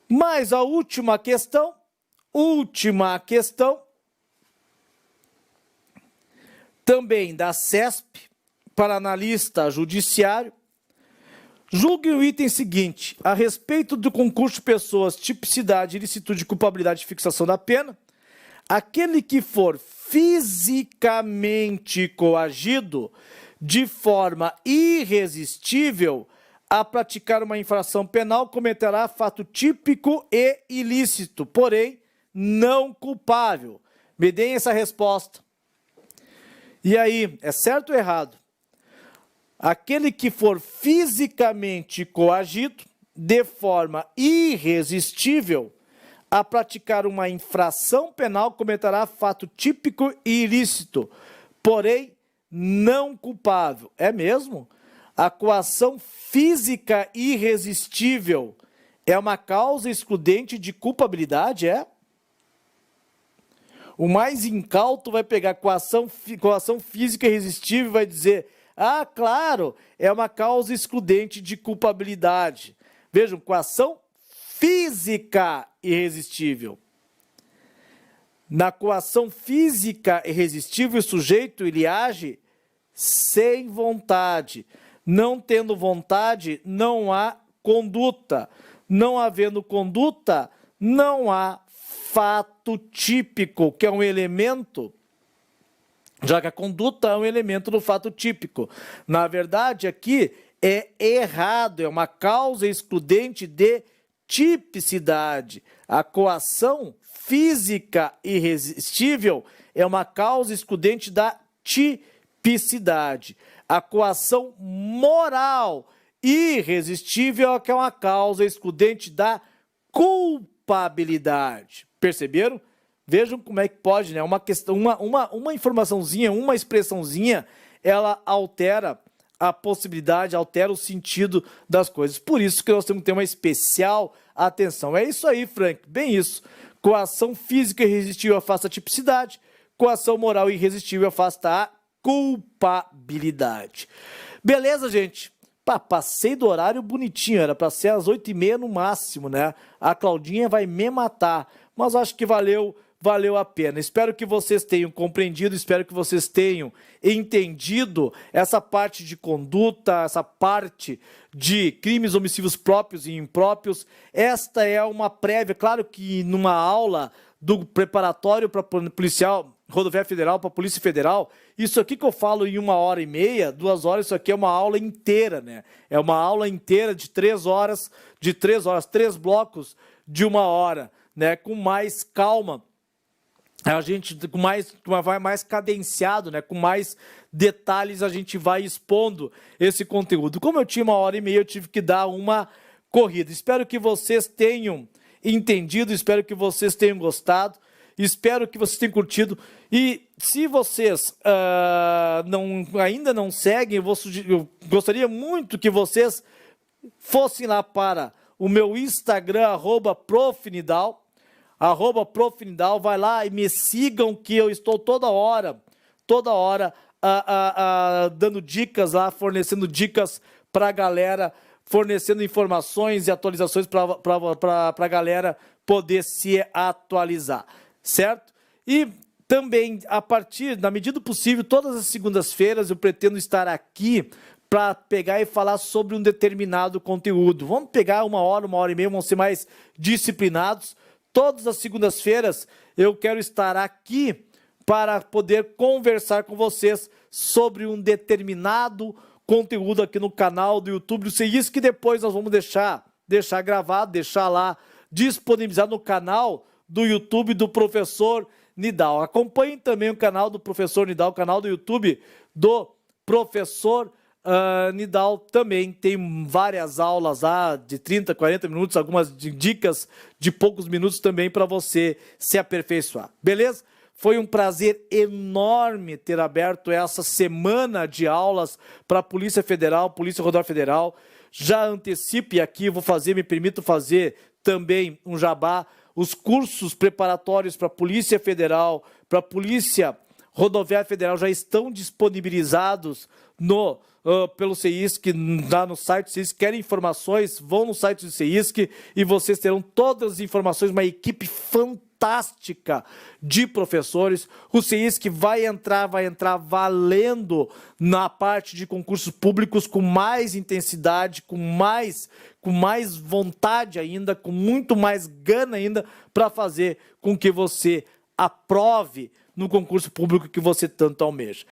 Mas a última questão, também da CESP, para analista judiciário, Julguem o item seguinte: a respeito do concurso de pessoas, tipicidade, ilicitude, culpabilidade e fixação da pena, aquele que for fisicamente coagido de forma irresistível a praticar uma infração penal cometerá fato típico e ilícito, porém não culpável. Me deem essa resposta. E aí, é certo ou errado? Aquele que for fisicamente coagido de forma irresistível a praticar uma infração penal cometerá fato típico e ilícito, porém não culpável. É mesmo? A coação física irresistível é uma causa excludente de culpabilidade, é? O mais incauto vai pegar coação física irresistível e vai dizer: ah, claro, é uma causa excludente de culpabilidade. Vejam, coação física irresistível. Na coação física irresistível, o sujeito ele age sem vontade. Não tendo vontade, não há conduta. Não havendo conduta, não há fato típico, que é um elemento, já que a conduta é um elemento do fato típico. Na verdade, aqui é errado, é uma causa excludente de tipicidade. A coação física irresistível é uma causa excludente da tipicidade. A coação moral irresistível é que é uma causa excludente da culpabilidade. Perceberam? Vejam como é que pode, né? Uma questão, uma informaçãozinha, uma expressãozinha, ela altera a possibilidade, altera o sentido das coisas. Por isso que nós temos que ter uma especial atenção. É isso aí, Frank, bem isso. Coação física irresistível afasta a tipicidade, coação moral irresistível afasta a culpabilidade. Beleza, gente? Passei do horário bonitinho, era para ser às 8h30 no máximo, né? A Claudinha vai me matar, mas acho que valeu a pena. Espero que vocês tenham compreendido, espero que vocês tenham entendido essa parte de conduta, essa parte de crimes omissivos próprios e impróprios. Esta é uma prévia, claro que numa aula do preparatório para policial, Rodoviária Federal, para Polícia Federal, isso aqui que eu falo em 1h30, 2 horas, isso aqui é uma aula inteira, né? É uma aula inteira de 3 horas, 3 blocos de 1 hora, né? Com mais calma, a gente vai mais cadenciado, né? Com mais detalhes a gente vai expondo esse conteúdo. Como eu tinha 1h30, eu tive que dar uma corrida. Espero que vocês tenham entendido, espero que vocês tenham gostado, espero que vocês tenham curtido. E se vocês ainda não seguem, eu gostaria muito que vocês fossem lá para o meu Instagram, @profnidal, vai lá e me sigam, que eu estou toda hora dando dicas lá, fornecendo dicas para a galera, fornecendo informações e atualizações para a galera poder se atualizar, certo? E também, na medida do possível, todas as segundas-feiras eu pretendo estar aqui para pegar e falar sobre um determinado conteúdo. Vamos pegar 1 hora, 1h30, vamos ser mais disciplinados. Todas as segundas-feiras eu quero estar aqui para poder conversar com vocês sobre um determinado conteúdo aqui no canal do YouTube do CEISC, que depois nós vamos deixar gravado, deixar lá disponibilizado no canal do YouTube do Professor Nidal. Acompanhem também o canal do Professor Nidal, o canal do YouTube do Professor Nidal também. Tem várias aulas lá de 30, 40 minutos, algumas dicas de poucos minutos também para você se aperfeiçoar. Beleza? Foi um prazer enorme ter aberto essa semana de aulas para a Polícia Federal, Polícia Rodoviária Federal. Já antecipe aqui, me permito fazer também um jabá. Os cursos preparatórios para a Polícia Federal, para a Polícia Rodoviária Federal já estão disponibilizados pelo CEISC, lá no site do CEISC. Querem informações? Vão no site do CEISC e vocês terão todas as informações, uma equipe fantástica fantástica de professores. O CEISC vai entrar valendo na parte de concursos públicos com mais intensidade, com mais vontade ainda, com muito mais gana ainda para fazer com que você aprove no concurso público que você tanto almeja.